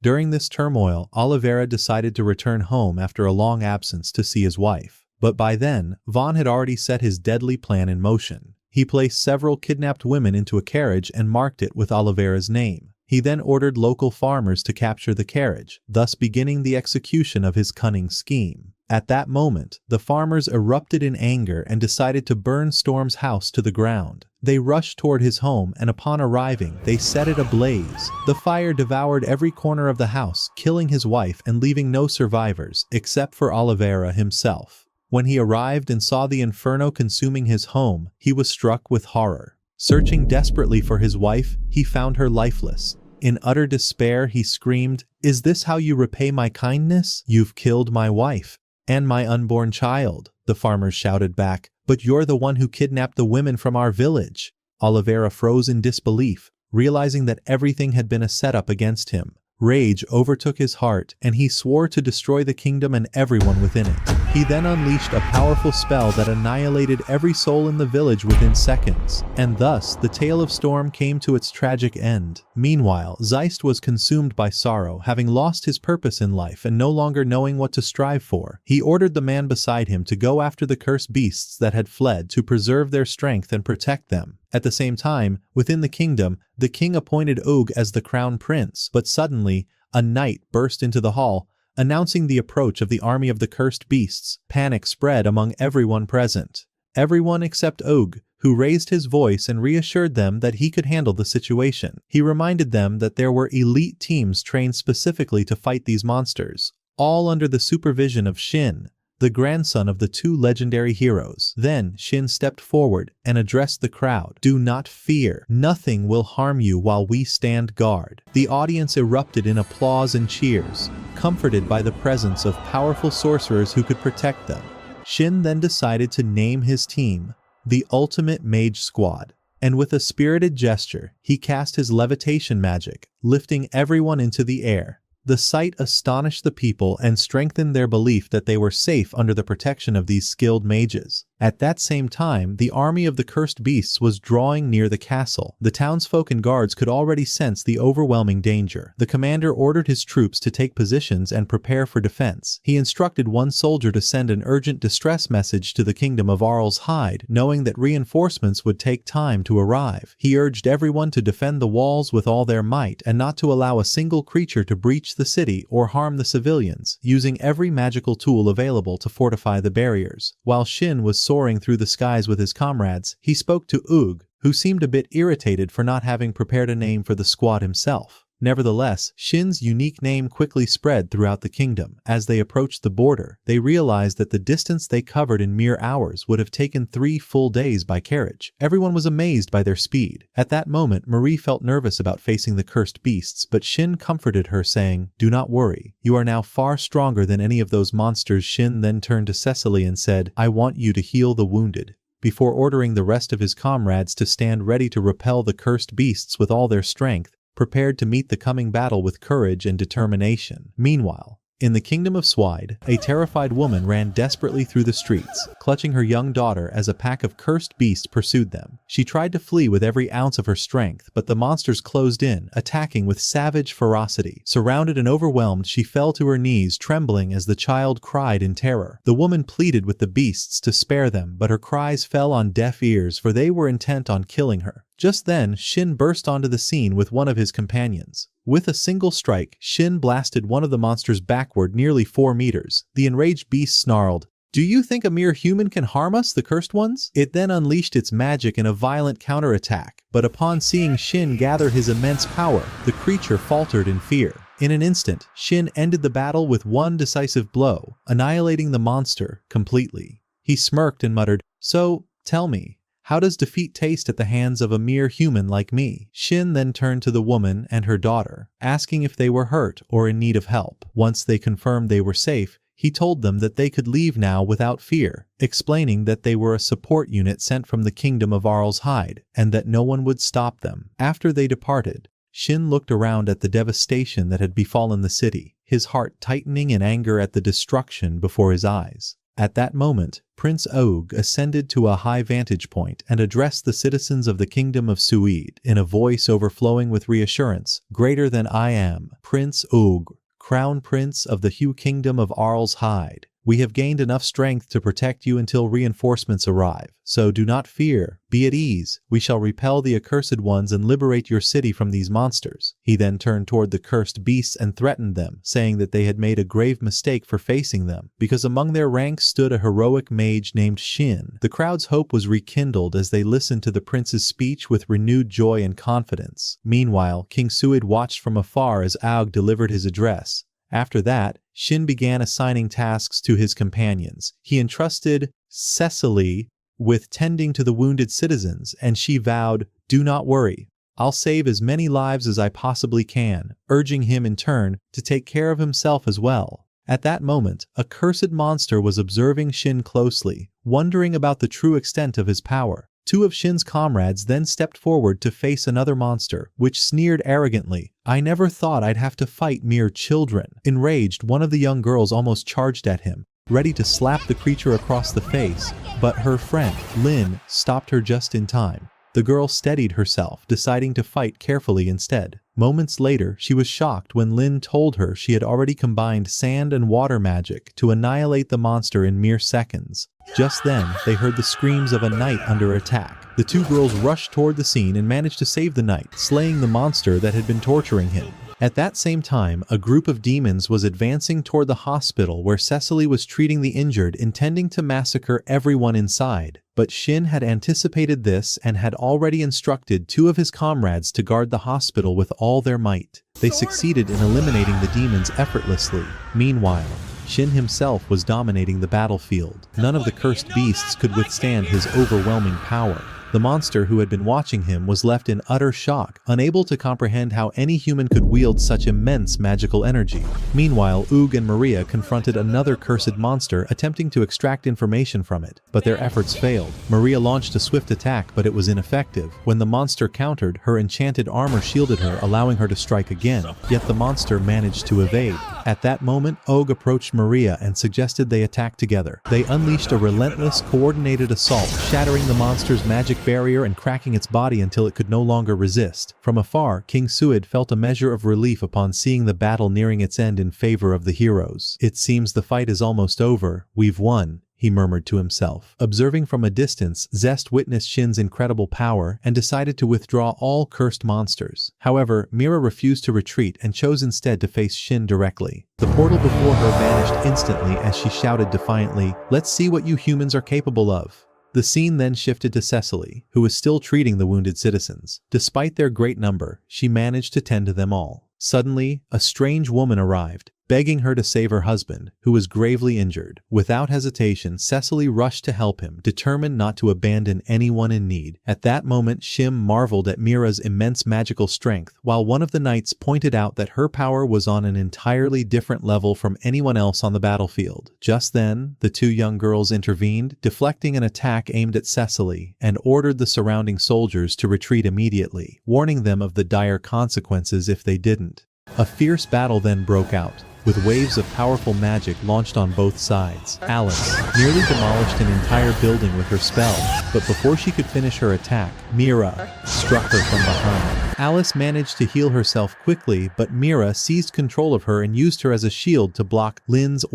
During this turmoil, Oliveira decided to return home after a long absence to see his wife. But by then, Vaughn had already set his deadly plan in motion. He placed several kidnapped women into a carriage and marked it with Oliveira's name. He then ordered local farmers to capture the carriage, thus beginning the execution of his cunning scheme. At that moment, the farmers erupted in anger and decided to burn Storm's house to the ground. They rushed toward his home, and upon arriving, they set it ablaze. The fire devoured every corner of the house, killing his wife and leaving no survivors, except for Oliveira himself. When he arrived and saw the inferno consuming his home, he was struck with horror. Searching desperately for his wife, he found her lifeless. In utter despair, he screamed, "Is this how you repay my kindness? You've killed my wife. And my unborn child," the farmers shouted back. "But you're the one who kidnapped the women from our village." Oliveira froze in disbelief, realizing that everything had been a setup against him. Rage overtook his heart, and he swore to destroy the kingdom and everyone within it. He then unleashed a powerful spell that annihilated every soul in the village within seconds, and thus the tale of Storm came to its tragic end. Meanwhile, Zeist was consumed by sorrow, having lost his purpose in life and no longer knowing what to strive for. He ordered the man beside him to go after the cursed beasts that had fled to preserve their strength and protect them. At the same time, within the kingdom, the king appointed Og as the crown prince, but suddenly, a knight burst into the hall, announcing the approach of the army of the cursed beasts. Panic spread among everyone present. Everyone except Og, who raised his voice and reassured them that he could handle the situation. He reminded them that there were elite teams trained specifically to fight these monsters, all under the supervision of Shin, the grandson of the two legendary heroes. Then Shin stepped forward and addressed the crowd. "Do not fear. Nothing will harm you while we stand guard." The audience erupted in applause and cheers, comforted by the presence of powerful sorcerers who could protect them. Shin then decided to name his team the Ultimate Mage Squad, and with a spirited gesture, he cast his levitation magic, lifting everyone into the air. The sight astonished the people and strengthened their belief that they were safe under the protection of these skilled mages. At that same time, the army of the cursed beasts was drawing near the castle. The townsfolk and guards could already sense the overwhelming danger. The commander ordered his troops to take positions and prepare for defense. He instructed one soldier to send an urgent distress message to the kingdom of Arl's Hide, knowing that reinforcements would take time to arrive. He urged everyone to defend the walls with all their might and not to allow a single creature to breach the city or harm the civilians, using every magical tool available to fortify the barriers. While Shin was soaring through the skies with his comrades, he spoke to Oog, who seemed a bit irritated for not having prepared a name for the squad himself. Nevertheless, Shin's unique name quickly spread throughout the kingdom. As they approached the border, they realized that the distance they covered in mere hours would have taken 3 full days by carriage. Everyone was amazed by their speed. At that moment, Marie felt nervous about facing the cursed beasts, but Shin comforted her, saying, "Do not worry. You are now far stronger than any of those monsters." Shin then turned to Cecily and said, "I want you to heal the wounded," before ordering the rest of his comrades to stand ready to repel the cursed beasts with all their strength, prepared to meet the coming battle with courage and determination. Meanwhile, in the kingdom of Swide, a terrified woman ran desperately through the streets, clutching her young daughter as a pack of cursed beasts pursued them. She tried to flee with every ounce of her strength, but the monsters closed in, attacking with savage ferocity. Surrounded and overwhelmed, she fell to her knees, trembling as the child cried in terror. The woman pleaded with the beasts to spare them, but her cries fell on deaf ears, for they were intent on killing her. Just then, Shin burst onto the scene with one of his companions. With a single strike, Shin blasted one of the monsters backward nearly 4 meters. The enraged beast snarled, "Do you think a mere human can harm us, the cursed ones?" It then unleashed its magic in a violent counterattack, but upon seeing Shin gather his immense power, the creature faltered in fear. In an instant, Shin ended the battle with one decisive blow, annihilating the monster completely. He smirked and muttered, "So, tell me, how does defeat taste at the hands of a mere human like me?" Shin then turned to the woman and her daughter, asking if they were hurt or in need of help. Once they confirmed they were safe, he told them that they could leave now without fear, explaining that they were a support unit sent from the kingdom of Arl's Hide, and that no one would stop them. After they departed, Shin looked around at the devastation that had befallen the city, his heart tightening in anger at the destruction before his eyes. At that moment, Prince Oog ascended to a high vantage point and addressed the citizens of the kingdom of Suede in a voice overflowing with reassurance. "Greater than I am, Prince Oog, Crown Prince of the Hue Kingdom of Arl's Hide. We have gained enough strength to protect you until reinforcements arrive, so do not fear, be at ease. We shall repel the accursed ones and liberate your city from these monsters." He then turned toward the cursed beasts and threatened them, saying that they had made a grave mistake for facing them, because among their ranks stood a heroic mage named Shin. The crowd's hope was rekindled as they listened to the prince's speech with renewed joy and confidence. Meanwhile, King Suid watched from afar as Aug delivered his address. After that, Shin began assigning tasks to his companions. He entrusted Cecily with tending to the wounded citizens, and she vowed, "Do not worry, I'll save as many lives as I possibly can," urging him in turn to take care of himself as well. At that moment, a cursed monster was observing Shin closely, wondering about the true extent of his power. 2 of Shin's comrades then stepped forward to face another monster, which sneered arrogantly, "I never thought I'd have to fight mere children." Enraged, one of the young girls almost charged at him, ready to slap the creature across the face, but her friend, Lin, stopped her just in time. The girl steadied herself, deciding to fight carefully instead. Moments later, she was shocked when Lin told her she had already combined sand and water magic to annihilate the monster in mere seconds. Just then, they heard the screams of a knight under attack. The 2 girls rushed toward the scene and managed to save the knight, slaying the monster that had been torturing him. At that same time, a group of demons was advancing toward the hospital where Cecily was treating the injured, intending to massacre everyone inside. But Shin had anticipated this and had already instructed 2 of his comrades to guard the hospital with all their might. They succeeded in eliminating the demons effortlessly. Meanwhile, Shin himself was dominating the battlefield. None of the cursed beasts could withstand his overwhelming power. The monster who had been watching him was left in utter shock, unable to comprehend how any human could wield such immense magical energy. Meanwhile, Oog and Maria confronted another cursed monster attempting to extract information from it, but their efforts failed. Maria launched a swift attack, but it was ineffective. When the monster countered, her enchanted armor shielded her, allowing her to strike again, yet the monster managed to evade. At that moment, Oog approached Maria and suggested they attack together. They unleashed a relentless, coordinated assault, shattering the monster's magic barrier and cracking its body until it could no longer resist. From afar, King Suid felt a measure of relief upon seeing the battle nearing its end in favor of the heroes. "It seems the fight is almost over. We've won," he murmured to himself. Observing from a distance, Zest witnessed Shin's incredible power and decided to withdraw all cursed monsters. However, Mira refused to retreat and chose instead to face Shin directly. The portal before her vanished instantly as she shouted defiantly, "Let's see what you humans are capable of." The scene then shifted to Cecily, who was still treating the wounded citizens. Despite their great number, she managed to tend to them all. Suddenly, a strange woman arrived, begging her to save her husband, who was gravely injured. Without hesitation, Cecily rushed to help him, determined not to abandon anyone in need. At that moment, Shim marveled at Mira's immense magical strength, while one of the knights pointed out that her power was on an entirely different level from anyone else on the battlefield. Just then, the two young girls intervened, deflecting an attack aimed at Cecily, and ordered the surrounding soldiers to retreat immediately, warning them of the dire consequences if they didn't. A fierce battle then broke out, with waves of powerful magic launched on both sides. Alice nearly demolished an entire building with her spell, but before she could finish her attack, Mira struck her from behind. Alice managed to heal herself quickly, but Mira seized control of her and used her as a shield to block Lin's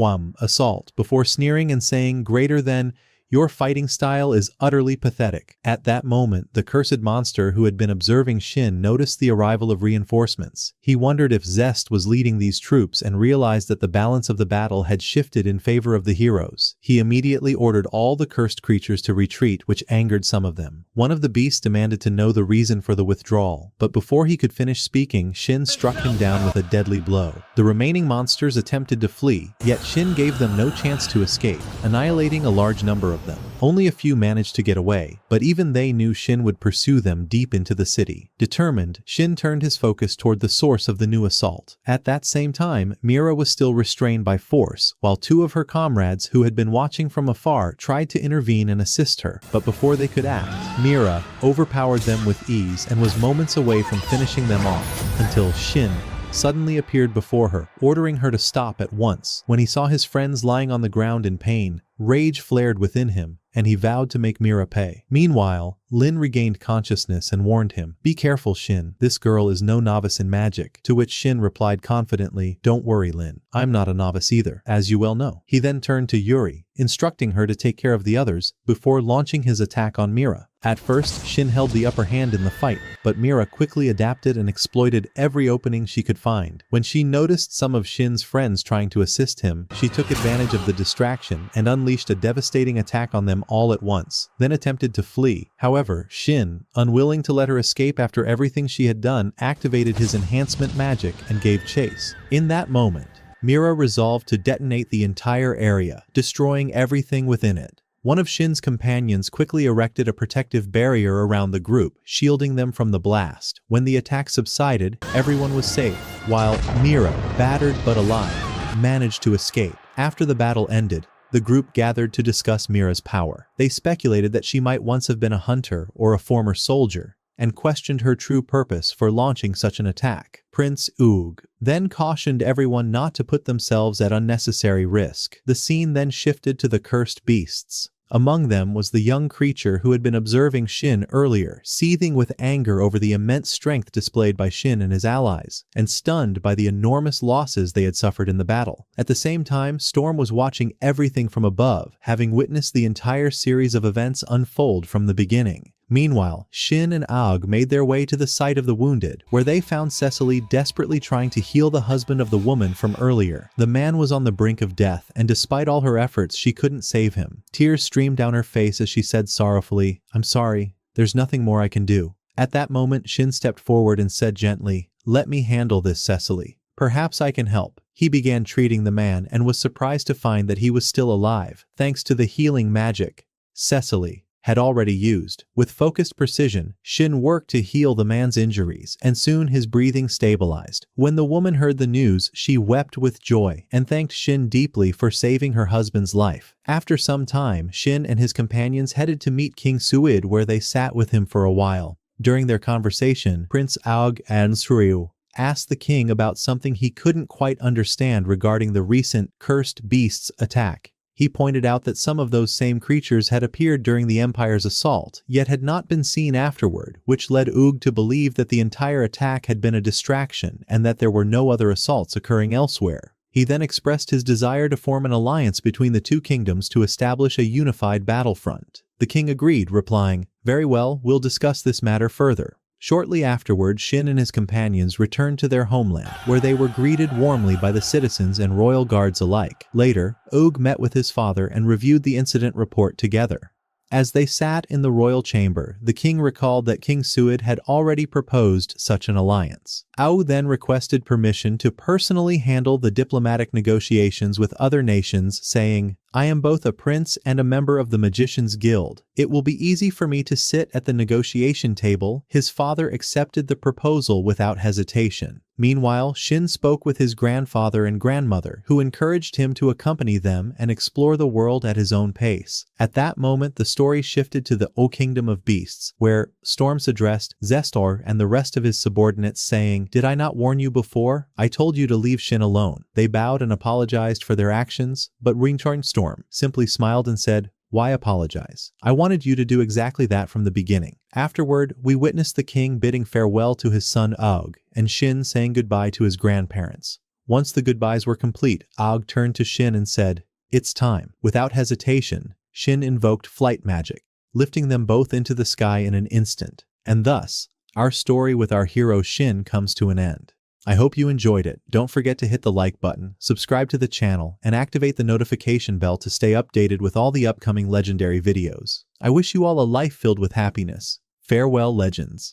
assault, before sneering and saying, "Greater than your fighting style is utterly pathetic." At that moment, the cursed monster who had been observing Shin noticed the arrival of reinforcements. He wondered if Zest was leading these troops and realized that the balance of the battle had shifted in favor of the heroes. He immediately ordered all the cursed creatures to retreat, which angered some of them. One of the beasts demanded to know the reason for the withdrawal, but before he could finish speaking, Shin struck him down with a deadly blow. The remaining monsters attempted to flee, yet Shin gave them no chance to escape, annihilating a large number of them. Only a few managed to get away, but even they knew Shin would pursue them deep into the city. Determined, Shin turned his focus toward the source of the new assault. At that same time, Mira was still restrained by force, while two of her comrades who had been watching from afar tried to intervene and assist her, but before they could act, Mira overpowered them with ease and was moments away from finishing them off, until Shin suddenly appeared before her, ordering her to stop at once. When he saw his friends lying on the ground in pain, rage flared within him, and he vowed to make Mira pay. Meanwhile, Lin regained consciousness and warned him, "Be careful, Shin. This girl is no novice in magic." To which Shin replied confidently, "Don't worry, Lin. I'm not a novice either, as you well know." He then turned to Yuri, instructing her to take care of the others, before launching his attack on Mira. At first, Shin held the upper hand in the fight, but Mira quickly adapted and exploited every opening she could find. When she noticed some of Shin's friends trying to assist him, she took advantage of the distraction and unleashed a devastating attack on them all at once, then attempted to flee. However, Shin, unwilling to let her escape after everything she had done, activated his enhancement magic and gave chase. In that moment, Mira resolved to detonate the entire area, destroying everything within it. One of Shin's companions quickly erected a protective barrier around the group, shielding them from the blast. When the attack subsided, everyone was safe, while Mira, battered but alive, managed to escape. After the battle ended, the group gathered to discuss Mira's power. They speculated that she might once have been a hunter or a former soldier, and questioned her true purpose for launching such an attack. Prince Oog then cautioned everyone not to put themselves at unnecessary risk. The scene then shifted to the cursed beasts. Among them was the young creature who had been observing Shin earlier, seething with anger over the immense strength displayed by Shin and his allies, and stunned by the enormous losses they had suffered in the battle. At the same time, Storm was watching everything from above, having witnessed the entire series of events unfold from the beginning. Meanwhile, Shin and Aug made their way to the site of the wounded, where they found Cecily desperately trying to heal the husband of the woman from earlier. The man was on the brink of death, and despite all her efforts, she couldn't save him. Tears streamed down her face as she said sorrowfully, "I'm sorry, there's nothing more I can do." At that moment, Shin stepped forward and said gently, "Let me handle this, Cecily. Perhaps I can help." He began treating the man and was surprised to find that he was still alive, thanks to the healing magic. Cecily had already used. With focused precision, Shin worked to heal the man's injuries, and soon his breathing stabilized. When the woman heard the news, she wept with joy and thanked Shin deeply for saving her husband's life. After some time, Shin and his companions headed to meet King Suid, where they sat with him for a while. During their conversation, Prince Aug Ansriu asked the king about something he couldn't quite understand regarding the recent cursed beasts attack. He pointed out that some of those same creatures had appeared during the Empire's assault, yet had not been seen afterward, which led Oog to believe that the entire attack had been a distraction and that there were no other assaults occurring elsewhere. He then expressed his desire to form an alliance between the two kingdoms to establish a unified battlefront. The king agreed, replying, "Very well, we'll discuss this matter further." Shortly afterward, Shin and his companions returned to their homeland, where they were greeted warmly by the citizens and royal guards alike. Later, Oog met with his father and reviewed the incident report together. As they sat in the royal chamber, the king recalled that King Suid had already proposed such an alliance. Ao then requested permission to personally handle the diplomatic negotiations with other nations, saying, "I am both a prince and a member of the Magicians' Guild. It will be easy for me to sit at the negotiation table." His father accepted the proposal without hesitation. Meanwhile, Shin spoke with his grandfather and grandmother, who encouraged him to accompany them and explore the world at his own pace. At that moment, the story shifted to the O Kingdom of Beasts, where Storms addressed Zestor and the rest of his subordinates, saying, "Did I not warn you before? I told you to leave Shin alone." They bowed and apologized for their actions, but Storm simply smiled and said, "Why apologize? I wanted you to do exactly that from the beginning." Afterward, we witnessed the king bidding farewell to his son Aug, and Shin saying goodbye to his grandparents. Once the goodbyes were complete, Aug turned to Shin and said, "It's time." Without hesitation, Shin invoked flight magic, lifting them both into the sky in an instant. And thus, our story with our hero Shin comes to an end. I hope you enjoyed it. Don't forget to hit the like button, subscribe to the channel, and activate the notification bell to stay updated with all the upcoming legendary videos. I wish you all a life filled with happiness. Farewell, legends.